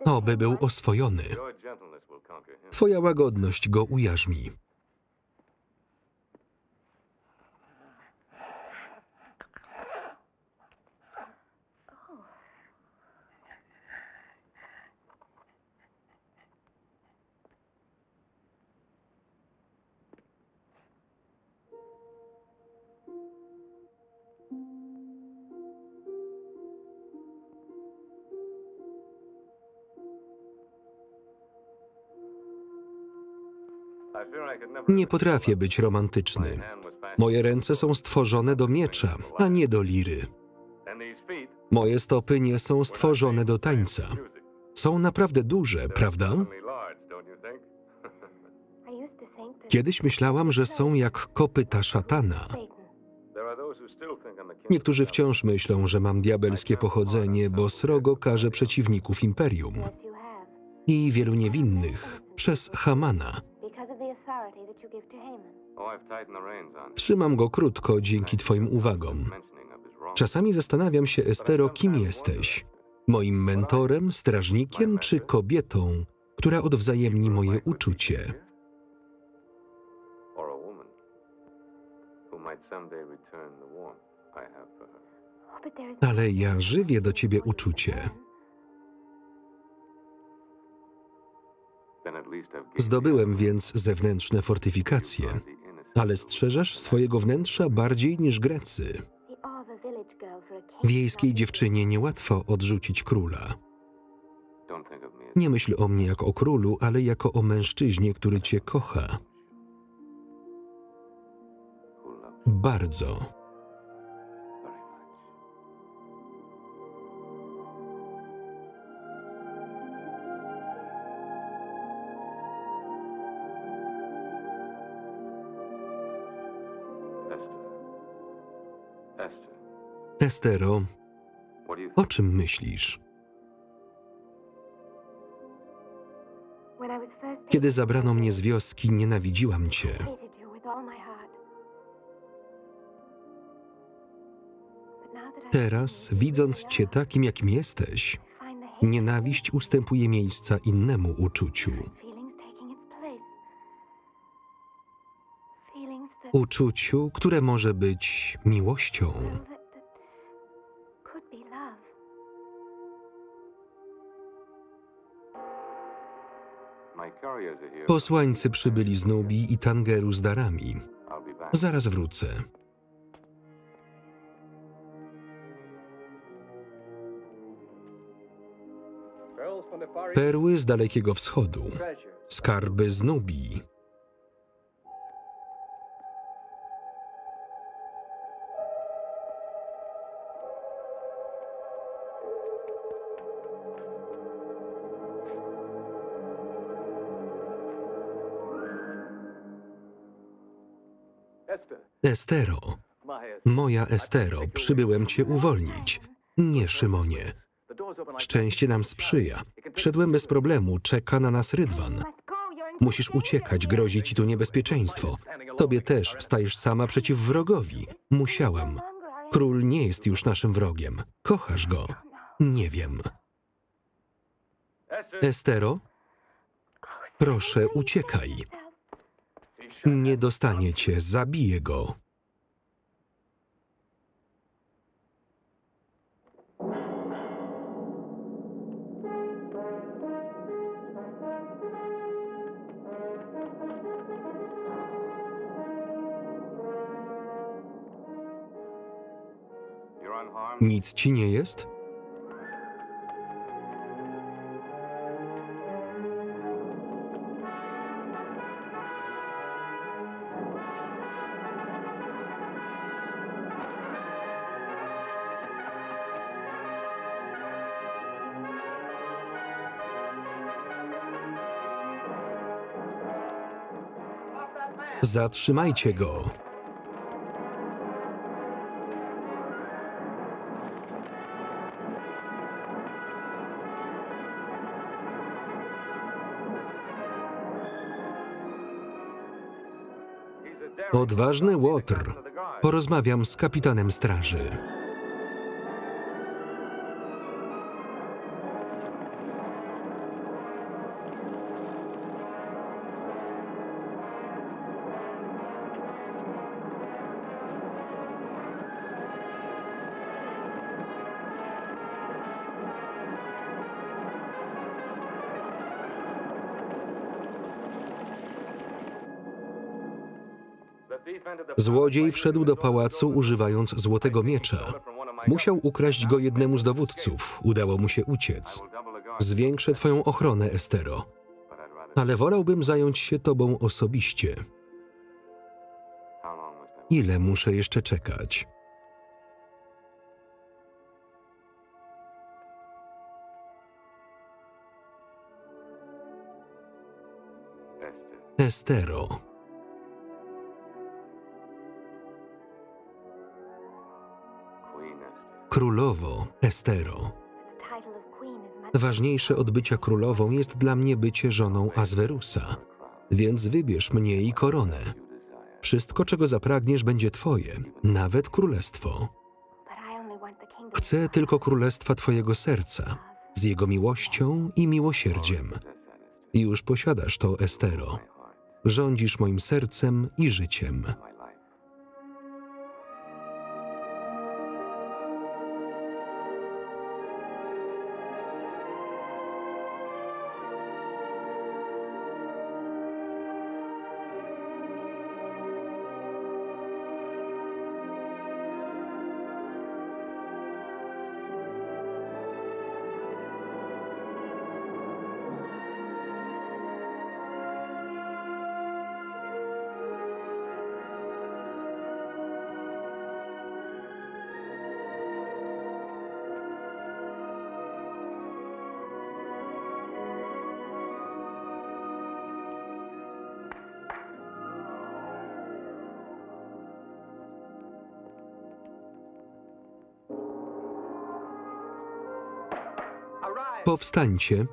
Oby był oswojony. Twoja łagodność go ujarzmi. Nie potrafię być romantyczny. Moje ręce są stworzone do miecza, a nie do liry. Moje stopy nie są stworzone do tańca. Są naprawdę duże, prawda? Kiedyś myślałam, że są jak kopyta szatana. Niektórzy wciąż myślą, że mam diabelskie pochodzenie, bo srogo karzę przeciwników imperium i wielu niewinnych przez Hamana. Trzymam go krótko dzięki twoim uwagom. Czasami zastanawiam się, Estero, kim jesteś? Moim mentorem, strażnikiem czy kobietą, która odwzajemni moje uczucie? Ale ja żywię do ciebie uczucie. Zdobyłem więc zewnętrzne fortyfikacje, ale strzeżesz swojego wnętrza bardziej niż Grecy. Wiejskiej dziewczynie niełatwo odrzucić króla. Nie myśl o mnie jako o królu, ale jako o mężczyźnie, który cię kocha. Bardzo. Estero, o czym myślisz? Kiedy zabrano mnie z wioski, nienawidziłam cię. Teraz, widząc cię takim, jakim jesteś, nienawiść ustępuje miejsca innemu uczuciu. Uczuciu, które może być miłością. Posłańcy przybyli z Nubii i Tangeru z darami. Zaraz wrócę. Perły z Dalekiego Wschodu, skarby z Nubii. Estero, moja Estero, przybyłem cię uwolnić. Nie, Szymonie. Szczęście nam sprzyja. Wszedłem bez problemu, czeka na nas Rydwan. Musisz uciekać, grozi ci tu niebezpieczeństwo. Tobie też stajesz sama przeciw wrogowi. Musiałam. Król nie jest już naszym wrogiem. Kochasz go. Nie wiem. Estero? Proszę, uciekaj. Nie dostanie cię, zabiję go. Nic ci nie jest? Zatrzymajcie go. Odważny Łotr. Porozmawiam z kapitanem straży. Złodziej wszedł do pałacu używając złotego miecza. Musiał ukraść go jednemu z dowódców. Udało mu się uciec. Zwiększę twoją ochronę, Estero. ale wolałbym zająć się tobą osobiście. Ile muszę jeszcze czekać? Estero. Królowo Estero. Ważniejsze od bycia królową jest dla mnie bycie żoną Ahasverusa, więc wybierz mnie i koronę. Wszystko, czego zapragniesz, będzie twoje, nawet królestwo. Chcę tylko królestwa twojego serca, z jego miłością i miłosierdziem. Już posiadasz to, Estero. Rządzisz moim sercem i życiem. Powstańcie.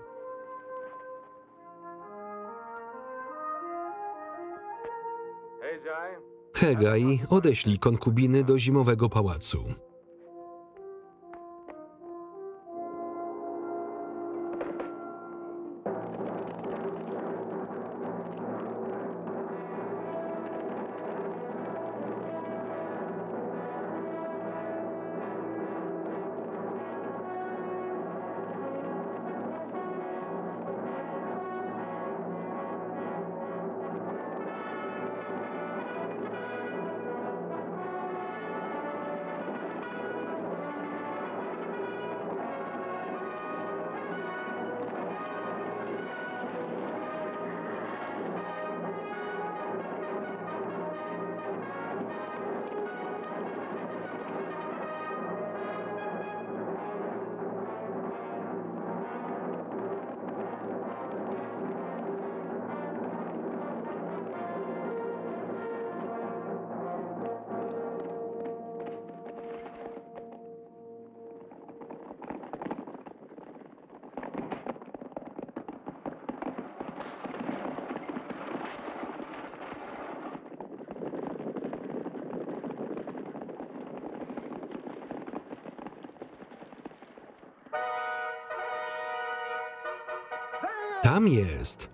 Hegai, odeślij konkubiny do zimowego pałacu. Tam jest.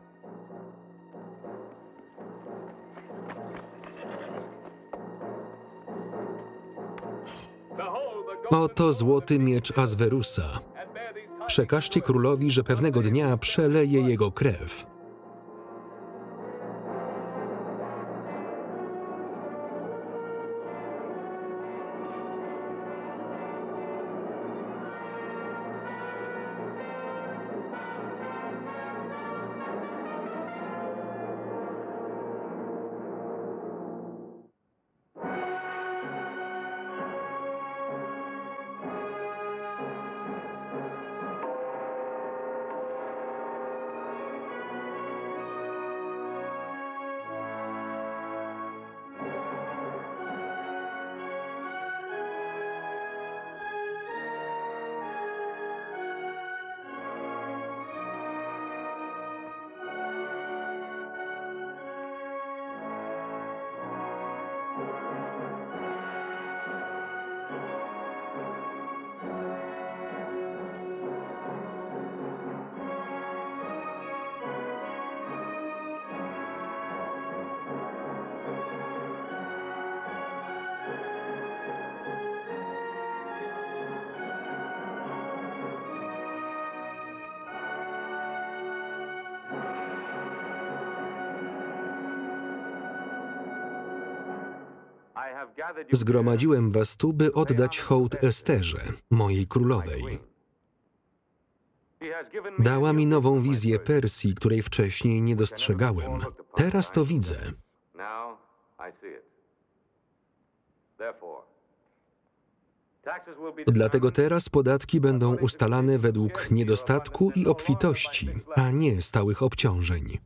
Oto złoty miecz Ahasverusa. Przekażcie królowi, że pewnego dnia przeleje jego krew. Zgromadziłem was tu, by oddać hołd Esterze, mojej królowej. Dała mi nową wizję Persji, której wcześniej nie dostrzegałem. Teraz to widzę. Dlatego teraz podatki będą ustalane według niedostatku i obfitości, a nie stałych obciążeń.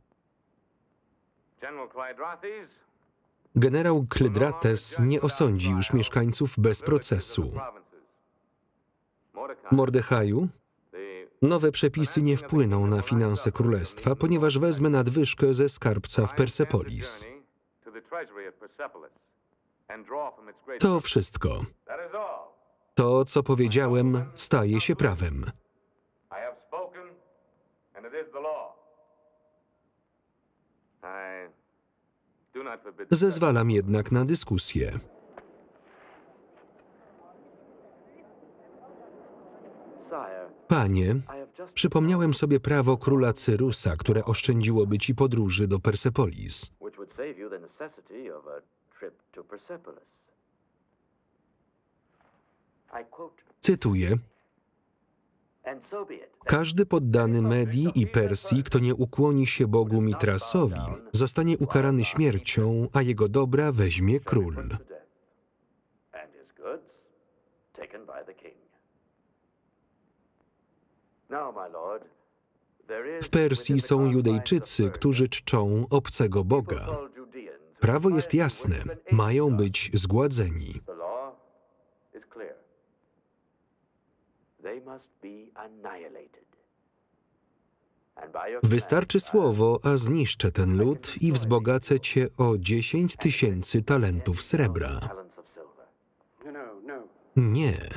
Generał Klydrates nie osądzi już mieszkańców bez procesu. Mordechaju, nowe przepisy nie wpłyną na finanse królestwa, ponieważ wezmę nadwyżkę ze skarbca w Persepolis. To wszystko. To, co powiedziałem, staje się prawem. Zezwalam jednak na dyskusję. Panie, przypomniałem sobie prawo króla Cyrusa, które oszczędziłoby ci podróży do Persepolis. Cytuję: każdy poddany Medii i Persji, kto nie ukłoni się Bogu Mitrasowi, zostanie ukarany śmiercią, a jego dobra weźmie król. W Persji są Judejczycy, którzy czczą obcego Boga. Prawo jest jasne, mają być zgładzeni. Wystarczy słowo, a zniszczę ten lud i wzbogacę cię o 10 000 talentów srebra. Nie.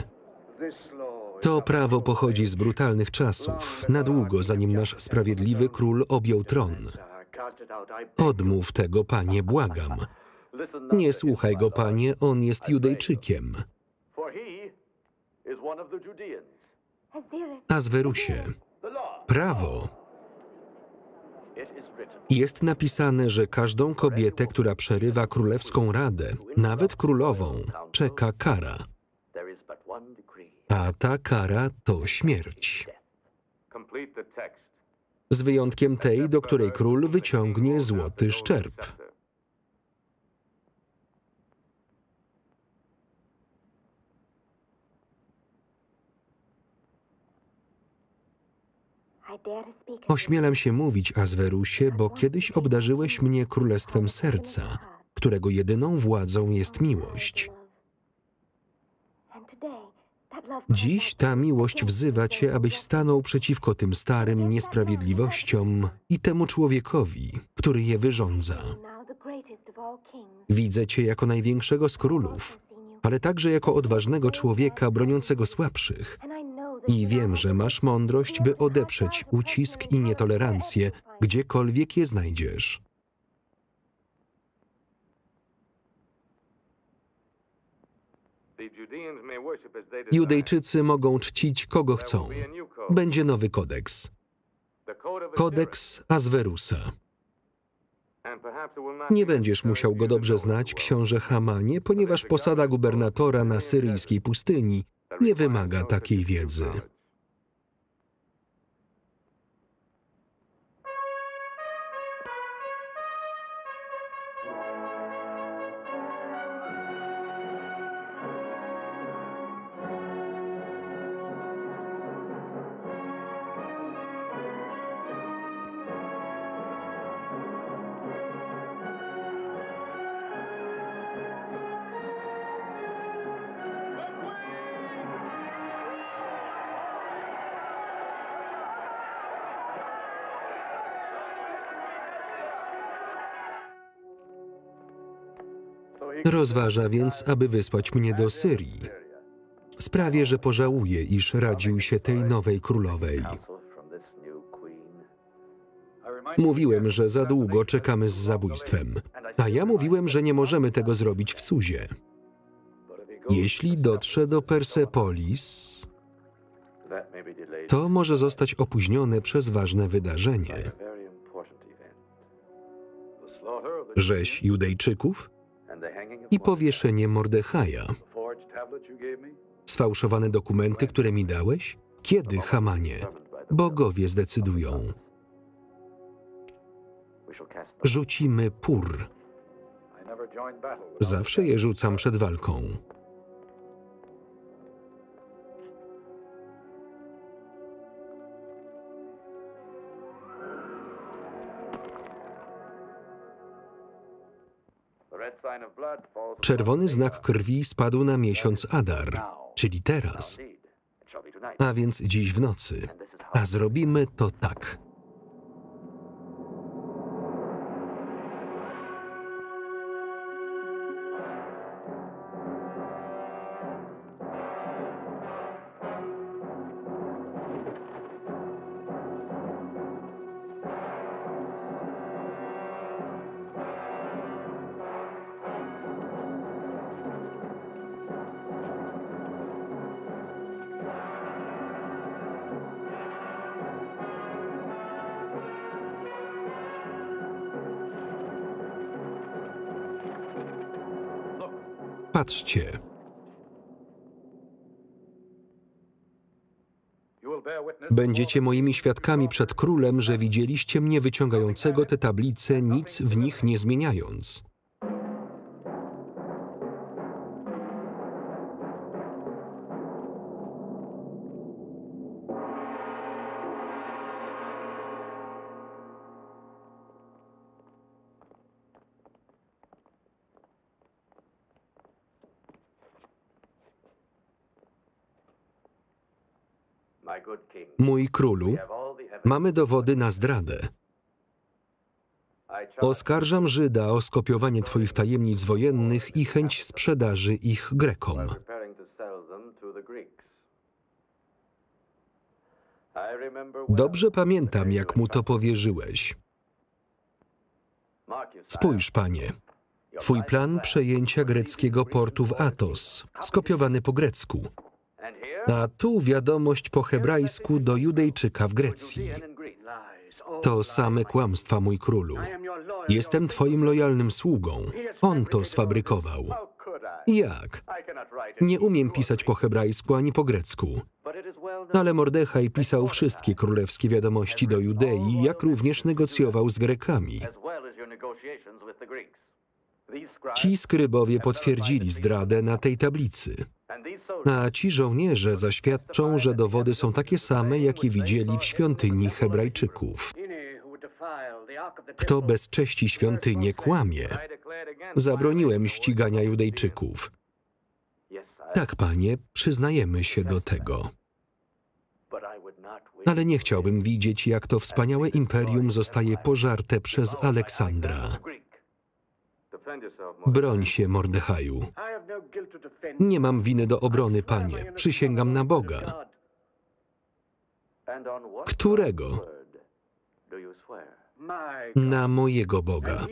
To prawo pochodzi z brutalnych czasów, na długo zanim nasz sprawiedliwy król objął tron. Odmów tego, panie, błagam. Nie słuchaj go, panie, on jest Judejczykiem. Azwerusie, prawo. Jest napisane, że każdą kobietę, która przerywa królewską radę, nawet królową, czeka kara. A ta kara to śmierć. Z wyjątkiem tej, do której król wyciągnie złoty szczerb. Ośmielam się mówić, Azwerusie, bo kiedyś obdarzyłeś mnie królestwem serca, którego jedyną władzą jest miłość. Dziś ta miłość wzywa cię, abyś stanął przeciwko tym starym niesprawiedliwościom i temu człowiekowi, który je wyrządza. Widzę cię jako największego z królów, ale także jako odważnego człowieka broniącego słabszych. I wiem, że masz mądrość, by odeprzeć ucisk i nietolerancję, gdziekolwiek je znajdziesz. Judejczycy mogą czcić kogo chcą. Będzie nowy kodeks. Kodeks Azwerusa. Nie będziesz musiał go dobrze znać, książę Hamanie, ponieważ posada gubernatora na syryjskiej pustyni nie wymaga takiej wiedzy. Rozważa więc, aby wysłać mnie do Syrii. Sprawię, że pożałuję, iż radził się tej nowej królowej. Mówiłem, że za długo czekamy z zabójstwem, a ja mówiłem, że nie możemy tego zrobić w Suzie. Jeśli dotrze do Persepolis, to może zostać opóźnione przez ważne wydarzenie. Rzeź Judejczyków i powieszenie Mordechaja. Sfałszowane dokumenty, które mi dałeś? Kiedy, Hamanie? Bogowie zdecydują. Rzucimy pur. Zawsze je rzucam przed walką. Czerwony znak krwi spadł na miesiąc Adar, czyli teraz, a więc dziś w nocy. A zrobimy to tak. Patrzcie. Będziecie moimi świadkami przed królem, że widzieliście mnie wyciągającego te tablice, nic w nich nie zmieniając. Mój królu, mamy dowody na zdradę. Oskarżam Żyda o skopiowanie twoich tajemnic wojennych i chęć sprzedaży ich Grekom. Dobrze pamiętam, jak mu to powierzyłeś. Spójrz, panie. Twój plan przejęcia greckiego portu w Atos, skopiowany po grecku. A tu wiadomość po hebrajsku do Judejczyka w Grecji. To same kłamstwa, mój królu. Jestem twoim lojalnym sługą. On to sfabrykował. Jak? Nie umiem pisać po hebrajsku ani po grecku. Ale Mordechaj pisał wszystkie królewskie wiadomości do Judei, jak również negocjował z Grekami. Ci skrybowie potwierdzili zdradę na tej tablicy. A ci żołnierze zaświadczą, że dowody są takie same, jakie widzieli w świątyni Hebrajczyków. Kto bezcześci świątynię, kłamie. Zabroniłem ścigania Judejczyków. Tak, panie, przyznajemy się do tego. Ale nie chciałbym widzieć, jak to wspaniałe imperium zostaje pożarte przez Aleksandra. Broń się, Mordechaju. Nie mam winy do obrony, panie. Przysięgam na Boga. Którego? Na mojego Boga.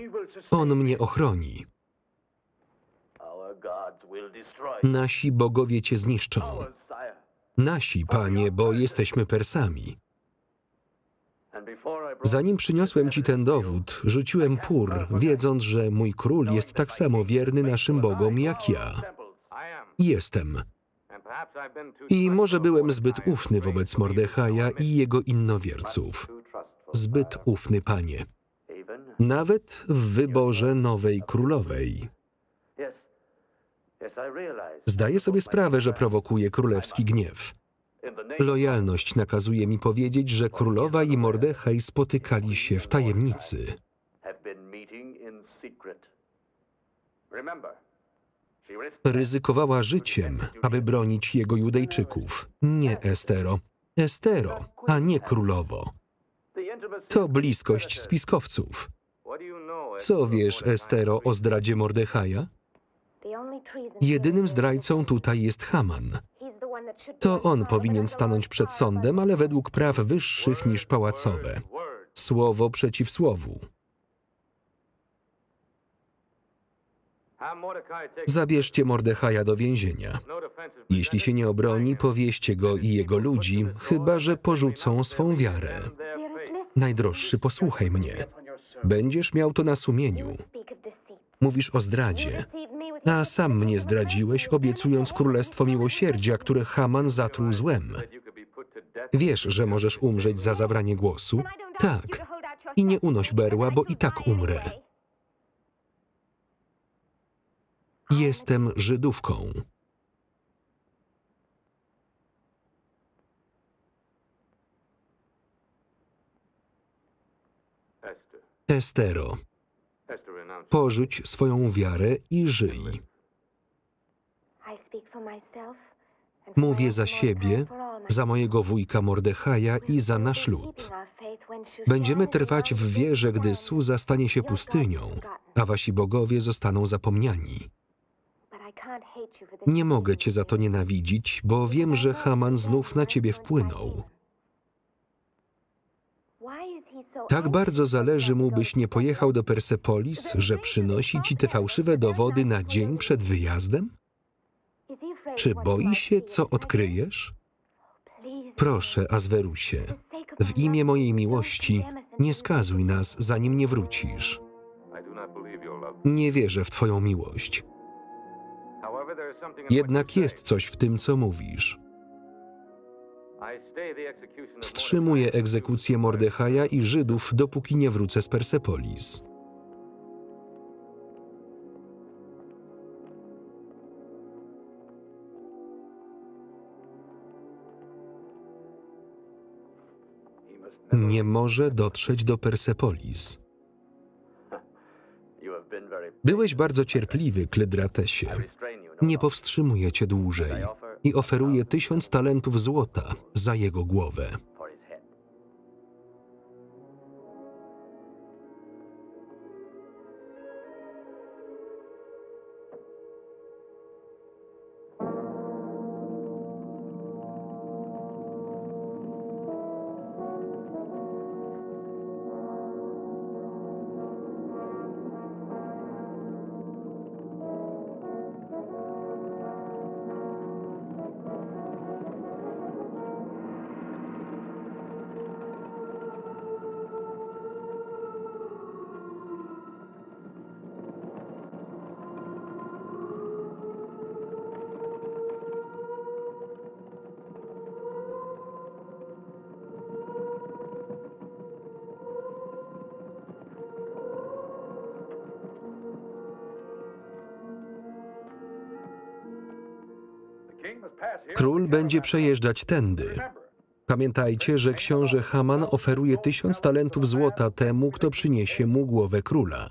On mnie ochroni. Nasi bogowie cię zniszczą. Nasi, panie, bo jesteśmy Persami. Zanim przyniosłem ci ten dowód, rzuciłem pur, wiedząc, że mój król jest tak samo wierny naszym bogom jak ja. Jestem. I może byłem zbyt ufny wobec Mordechaja i jego innowierców. Zbyt ufny, panie. Nawet w wyborze nowej królowej. Zdaję sobie sprawę, że prowokuje królewski gniew. Lojalność nakazuje mi powiedzieć, że królowa i Mordechaj spotykali się w tajemnicy. Ryzykowała życiem, aby bronić jego Judejczyków. Nie Estero. Estero, a nie królowo. To bliskość spiskowców. Co wiesz, Estero, o zdradzie Mordechaja? Jedynym zdrajcą tutaj jest Haman. To on powinien stanąć przed sądem, ale według praw wyższych niż pałacowe. Słowo przeciw słowu. Zabierzcie Mordechaja do więzienia. Jeśli się nie obroni, powieście go i jego ludzi, chyba że porzucą swą wiarę. Najdroższy, posłuchaj mnie. Będziesz miał to na sumieniu. Mówisz o zdradzie, a sam mnie zdradziłeś, obiecując królestwo miłosierdzia, które Haman zatruł złem. Wiesz, że możesz umrzeć za zabranie głosu? Tak. I nie unoś berła, bo i tak umrę. Jestem Żydówką. Estero, porzuć swoją wiarę i żyj. Mówię za siebie, za mojego wujka Mordechaja i za nasz lud. Będziemy trwać w wierze, gdy Suza stanie się pustynią, a wasi bogowie zostaną zapomniani. Nie mogę cię za to nienawidzić, bo wiem, że Haman znów na ciebie wpłynął. Tak bardzo zależy mu, byś nie pojechał do Persepolis, że przynosi ci te fałszywe dowody na dzień przed wyjazdem? Czy boi się, co odkryjesz? Proszę, Aswerusie, w imię mojej miłości nie skazuj nas, zanim nie wrócisz. Nie wierzę w twoją miłość. Jednak jest coś w tym, co mówisz. Wstrzymuję egzekucję Mordechaja i Żydów, dopóki nie wrócę z Persepolis. Nie może dotrzeć do Persepolis. Byłeś bardzo cierpliwy, Kledratesie. Nie powstrzymuję cię dłużej i oferuję 1000 talentów złota za jego głowę. Król będzie przejeżdżać tędy. Pamiętajcie, że książę Haman oferuje 1000 talentów złota temu, kto przyniesie mu głowę króla.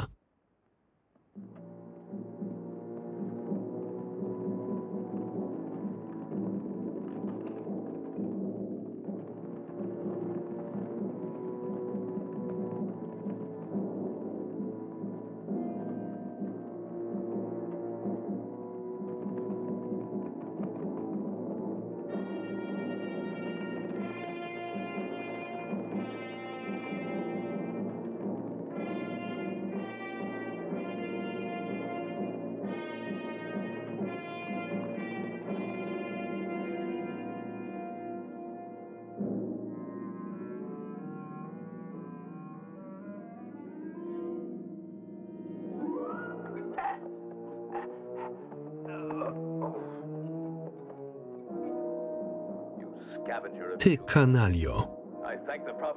Ty, kanalio,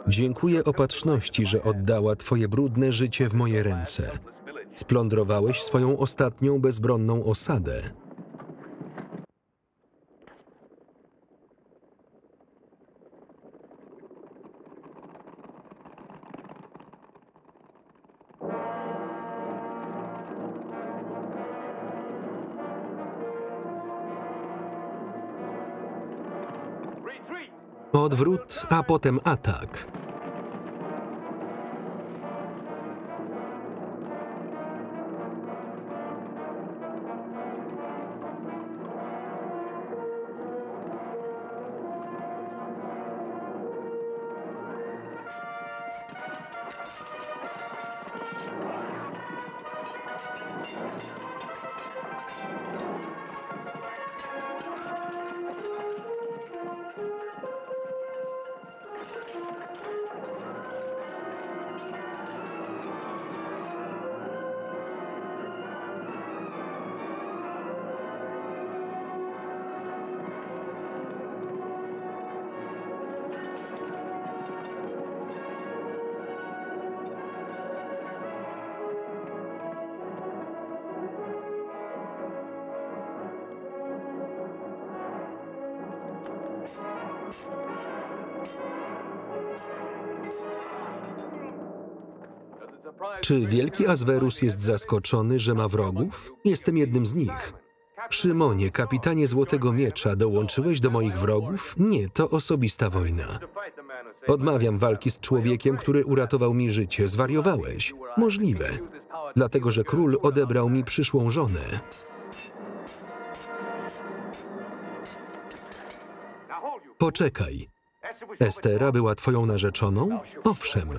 dziękuję opatrzności, że oddała twoje brudne życie w moje ręce. Splądrowałeś swoją ostatnią bezbronną osadę. Odwrót, a potem atak. Czy wielki Aswerus jest zaskoczony, że ma wrogów? Jestem jednym z nich. Szymonie, kapitanie Złotego Miecza, dołączyłeś do moich wrogów? Nie, to osobista wojna. Odmawiam walki z człowiekiem, który uratował mi życie. Zwariowałeś. Możliwe. Dlatego, że król odebrał mi przyszłą żonę. Poczekaj. Estera była twoją narzeczoną? Owszem.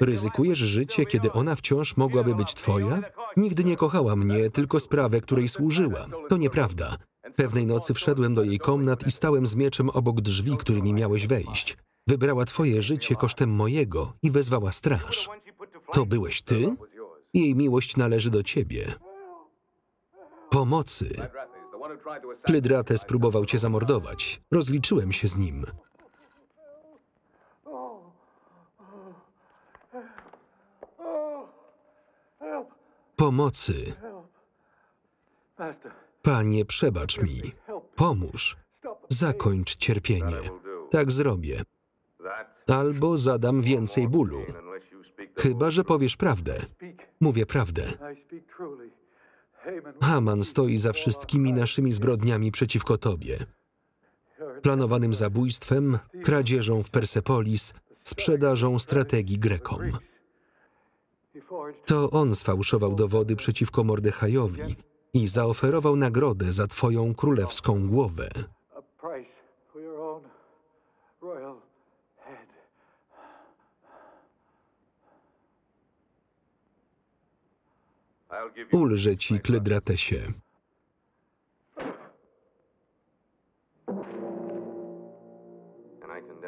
Ryzykujesz życie, kiedy ona wciąż mogłaby być twoja? Nigdy nie kochała mnie, tylko sprawę, której służyła. To nieprawda. Pewnej nocy wszedłem do jej komnat i stałem z mieczem obok drzwi, którymi miałeś wejść. Wybrała twoje życie kosztem mojego i wezwała straż. To byłeś ty? Jej miłość należy do ciebie. Pomocy. Klydrates próbował cię zamordować. Rozliczyłem się z nim. Pomocy. Panie, przebacz mi. Pomóż. Zakończ cierpienie. Tak zrobię. Albo zadam więcej bólu. Chyba że powiesz prawdę. Mówię prawdę. Haman stoi za wszystkimi naszymi zbrodniami przeciwko tobie. Planowanym zabójstwem, kradzieżą w Persepolis, sprzedażą strategii Grekom. To on sfałszował dowody przeciwko Mordechajowi i zaoferował nagrodę za twoją królewską głowę. Ulżę ci, Klydratesie.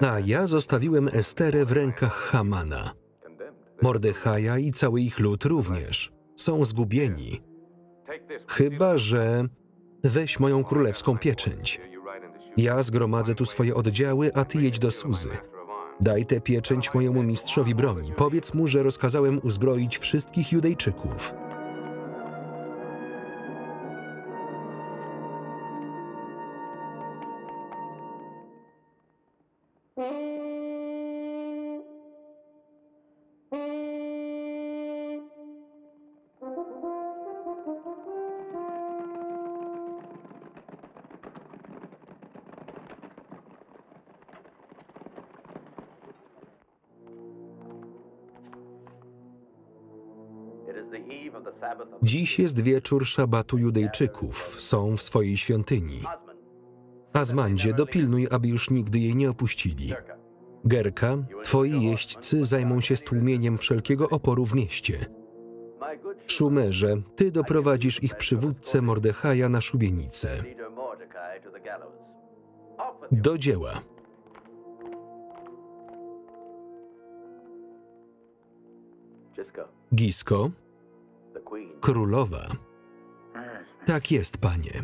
A ja zostawiłem Esterę w rękach Hamana. Mordechaja i cały ich lud również. Są zgubieni. Chyba że... Weź moją królewską pieczęć. Ja zgromadzę tu swoje oddziały, a ty jedź do Suzy. Daj tę pieczęć mojemu mistrzowi broni. Powiedz mu, że rozkazałem uzbroić wszystkich Judejczyków. Dziś jest wieczór szabatu Judejczyków. Są w swojej świątyni. Azmandzie, dopilnuj, aby już nigdy jej nie opuścili. Gerka, twoi jeźdźcy zajmą się stłumieniem wszelkiego oporu w mieście. Szumerze, ty doprowadzisz ich przywódcę Mordechaja na szubienicę. Do dzieła. Gisko, królowa. Tak jest, panie.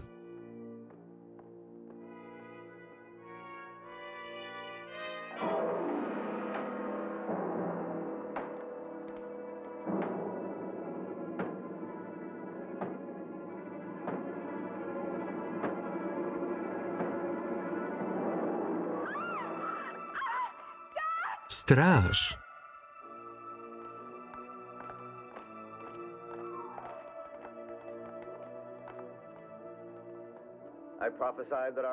Straż!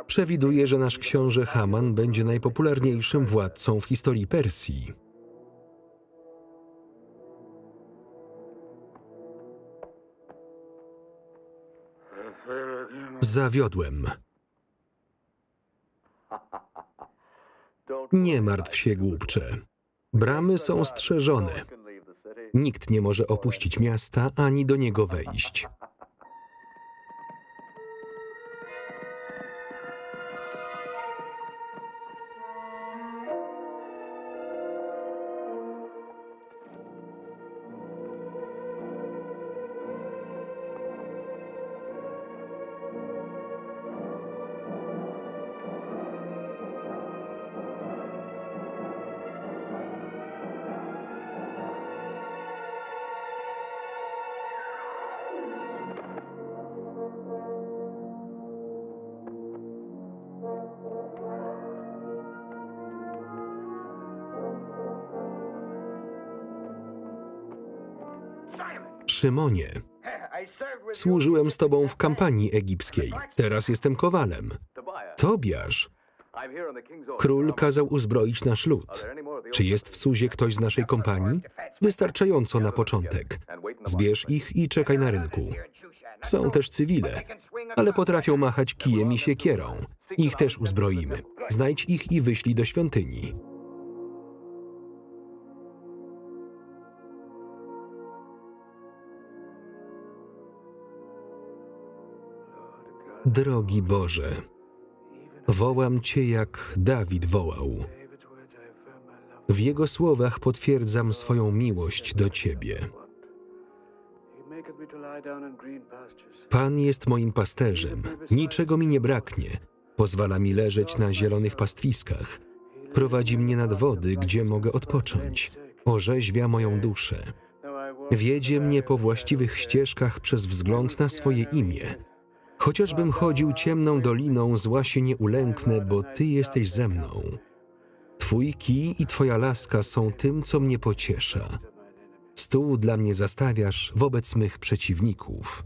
Przewiduję, że nasz książę Haman będzie najpopularniejszym władcą w historii Persji. Zawiodłem. Nie martw się, głupcze. Bramy są strzeżone. Nikt nie może opuścić miasta ani do niego wejść. Szymonie, służyłem z tobą w kampanii egipskiej. Teraz jestem kowalem. Tobiasz, król kazał uzbroić nasz lud. Czy jest w Suzie ktoś z naszej kompanii? Wystarczająco na początek. Zbierz ich i czekaj na rynku. Są też cywile, ale potrafią machać kijem i siekierą. Ich też uzbroimy. Znajdź ich i wyślij do świątyni. Drogi Boże, wołam Cię, jak Dawid wołał. W jego słowach potwierdzam swoją miłość do Ciebie. Pan jest moim pasterzem, niczego mi nie braknie. Pozwala mi leżeć na zielonych pastwiskach. Prowadzi mnie nad wody, gdzie mogę odpocząć. Orzeźwia moją duszę. Wiedzie mnie po właściwych ścieżkach przez wzgląd na swoje imię. Chociażbym chodził ciemną doliną, zła się nie ulęknę, bo Ty jesteś ze mną. Twój kij i Twoja laska są tym, co mnie pociesza. Stół dla mnie zastawiasz wobec mych przeciwników.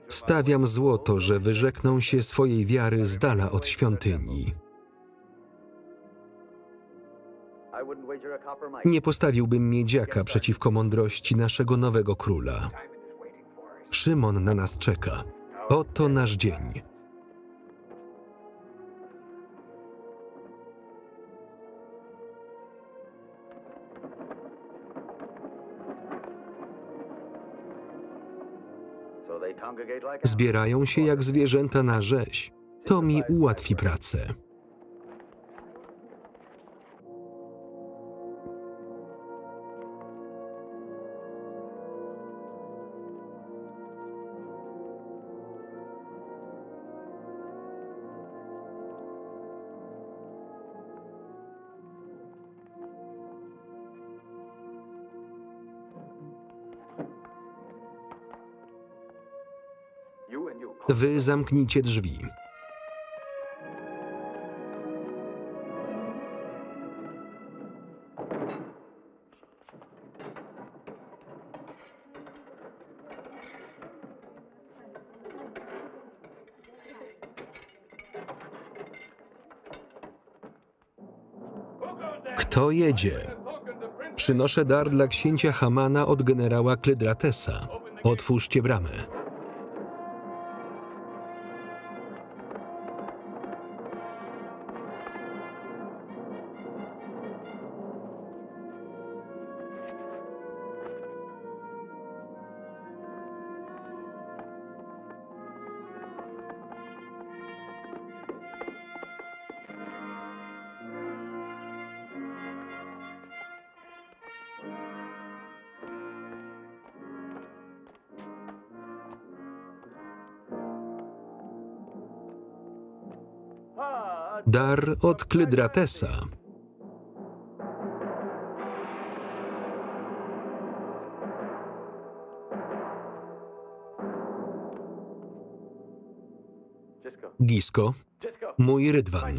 Stawiam złoto, że wyrzekną się swojej wiary z dala od świątyni. Nie postawiłbym miedziaka przeciwko mądrości naszego nowego króla. Szymon na nas czeka. Oto nasz dzień. Zbierają się jak zwierzęta na rzeź. To mi ułatwi pracę. Wy zamknijcie drzwi. Kto jedzie? Przynoszę dar dla księcia Hamana od generała Klydratesa. Otwórzcie bramę. Dar od Klydratesa. Gisko, mój rydwan.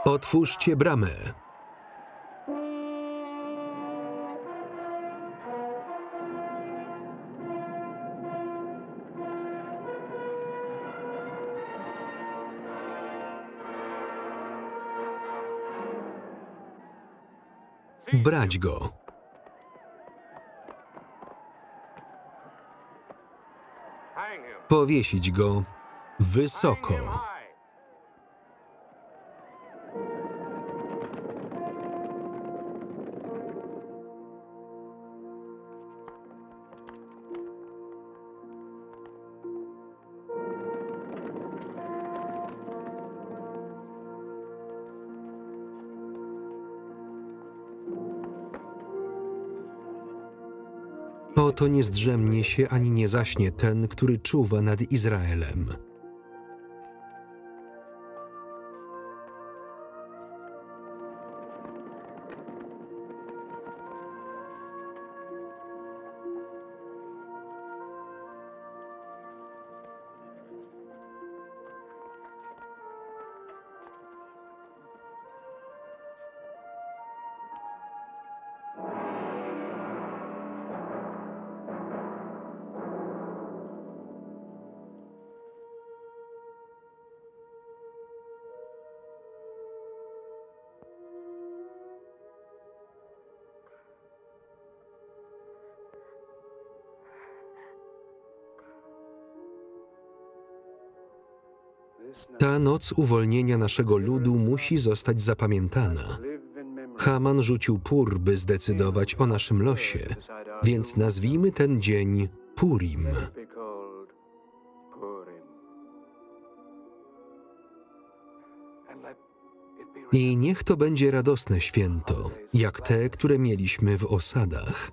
Otwórzcie bramę. Brać go. Powiesić go wysoko. Oto nie zdrzemnie się ani nie zaśnie ten, który czuwa nad Izraelem. Ta noc uwolnienia naszego ludu musi zostać zapamiętana. Haman rzucił Pur, by zdecydować o naszym losie, więc nazwijmy ten dzień Purim. I niech to będzie radosne święto, jak te, które mieliśmy w osadach.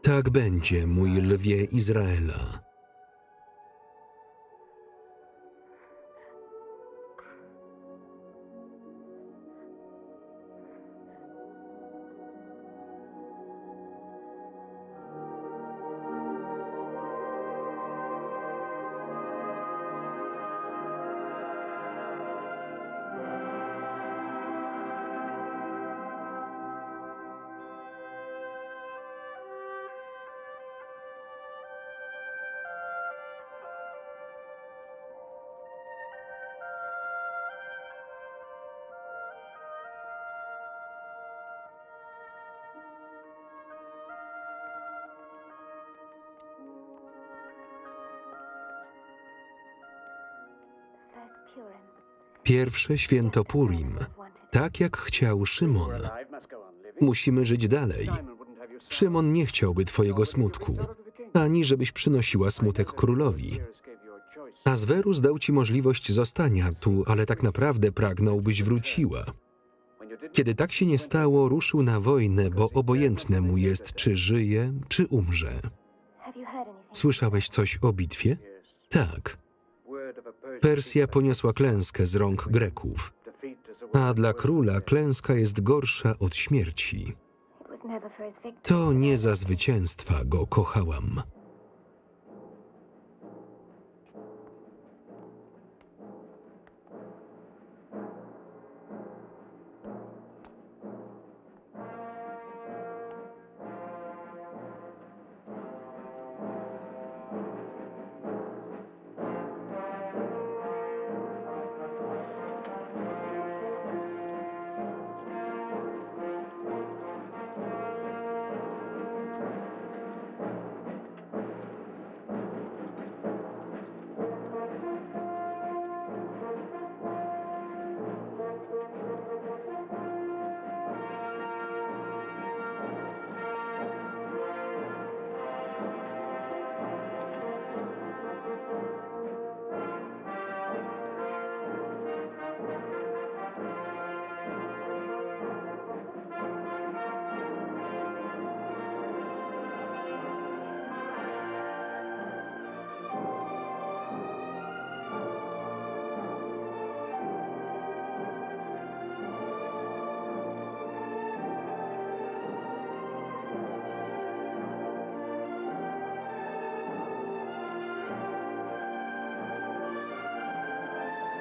Tak będzie, mój lwie Izraela. Pierwsze święto Purim, tak jak chciał Szymon. Musimy żyć dalej. Szymon nie chciałby twojego smutku, ani żebyś przynosiła smutek królowi. Azwerus dał ci możliwość zostania tu, ale tak naprawdę pragnął, byś wróciła. Kiedy tak się nie stało, ruszył na wojnę, bo obojętne mu jest, czy żyje, czy umrze. Słyszałeś coś o bitwie? Tak. Persja poniosła klęskę z rąk Greków, a dla króla klęska jest gorsza od śmierci. To nie za zwycięstwa go kochałam.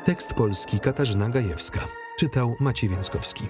Tekst polski Katarzyna Gajewska. Czytał Maciej Więckowski.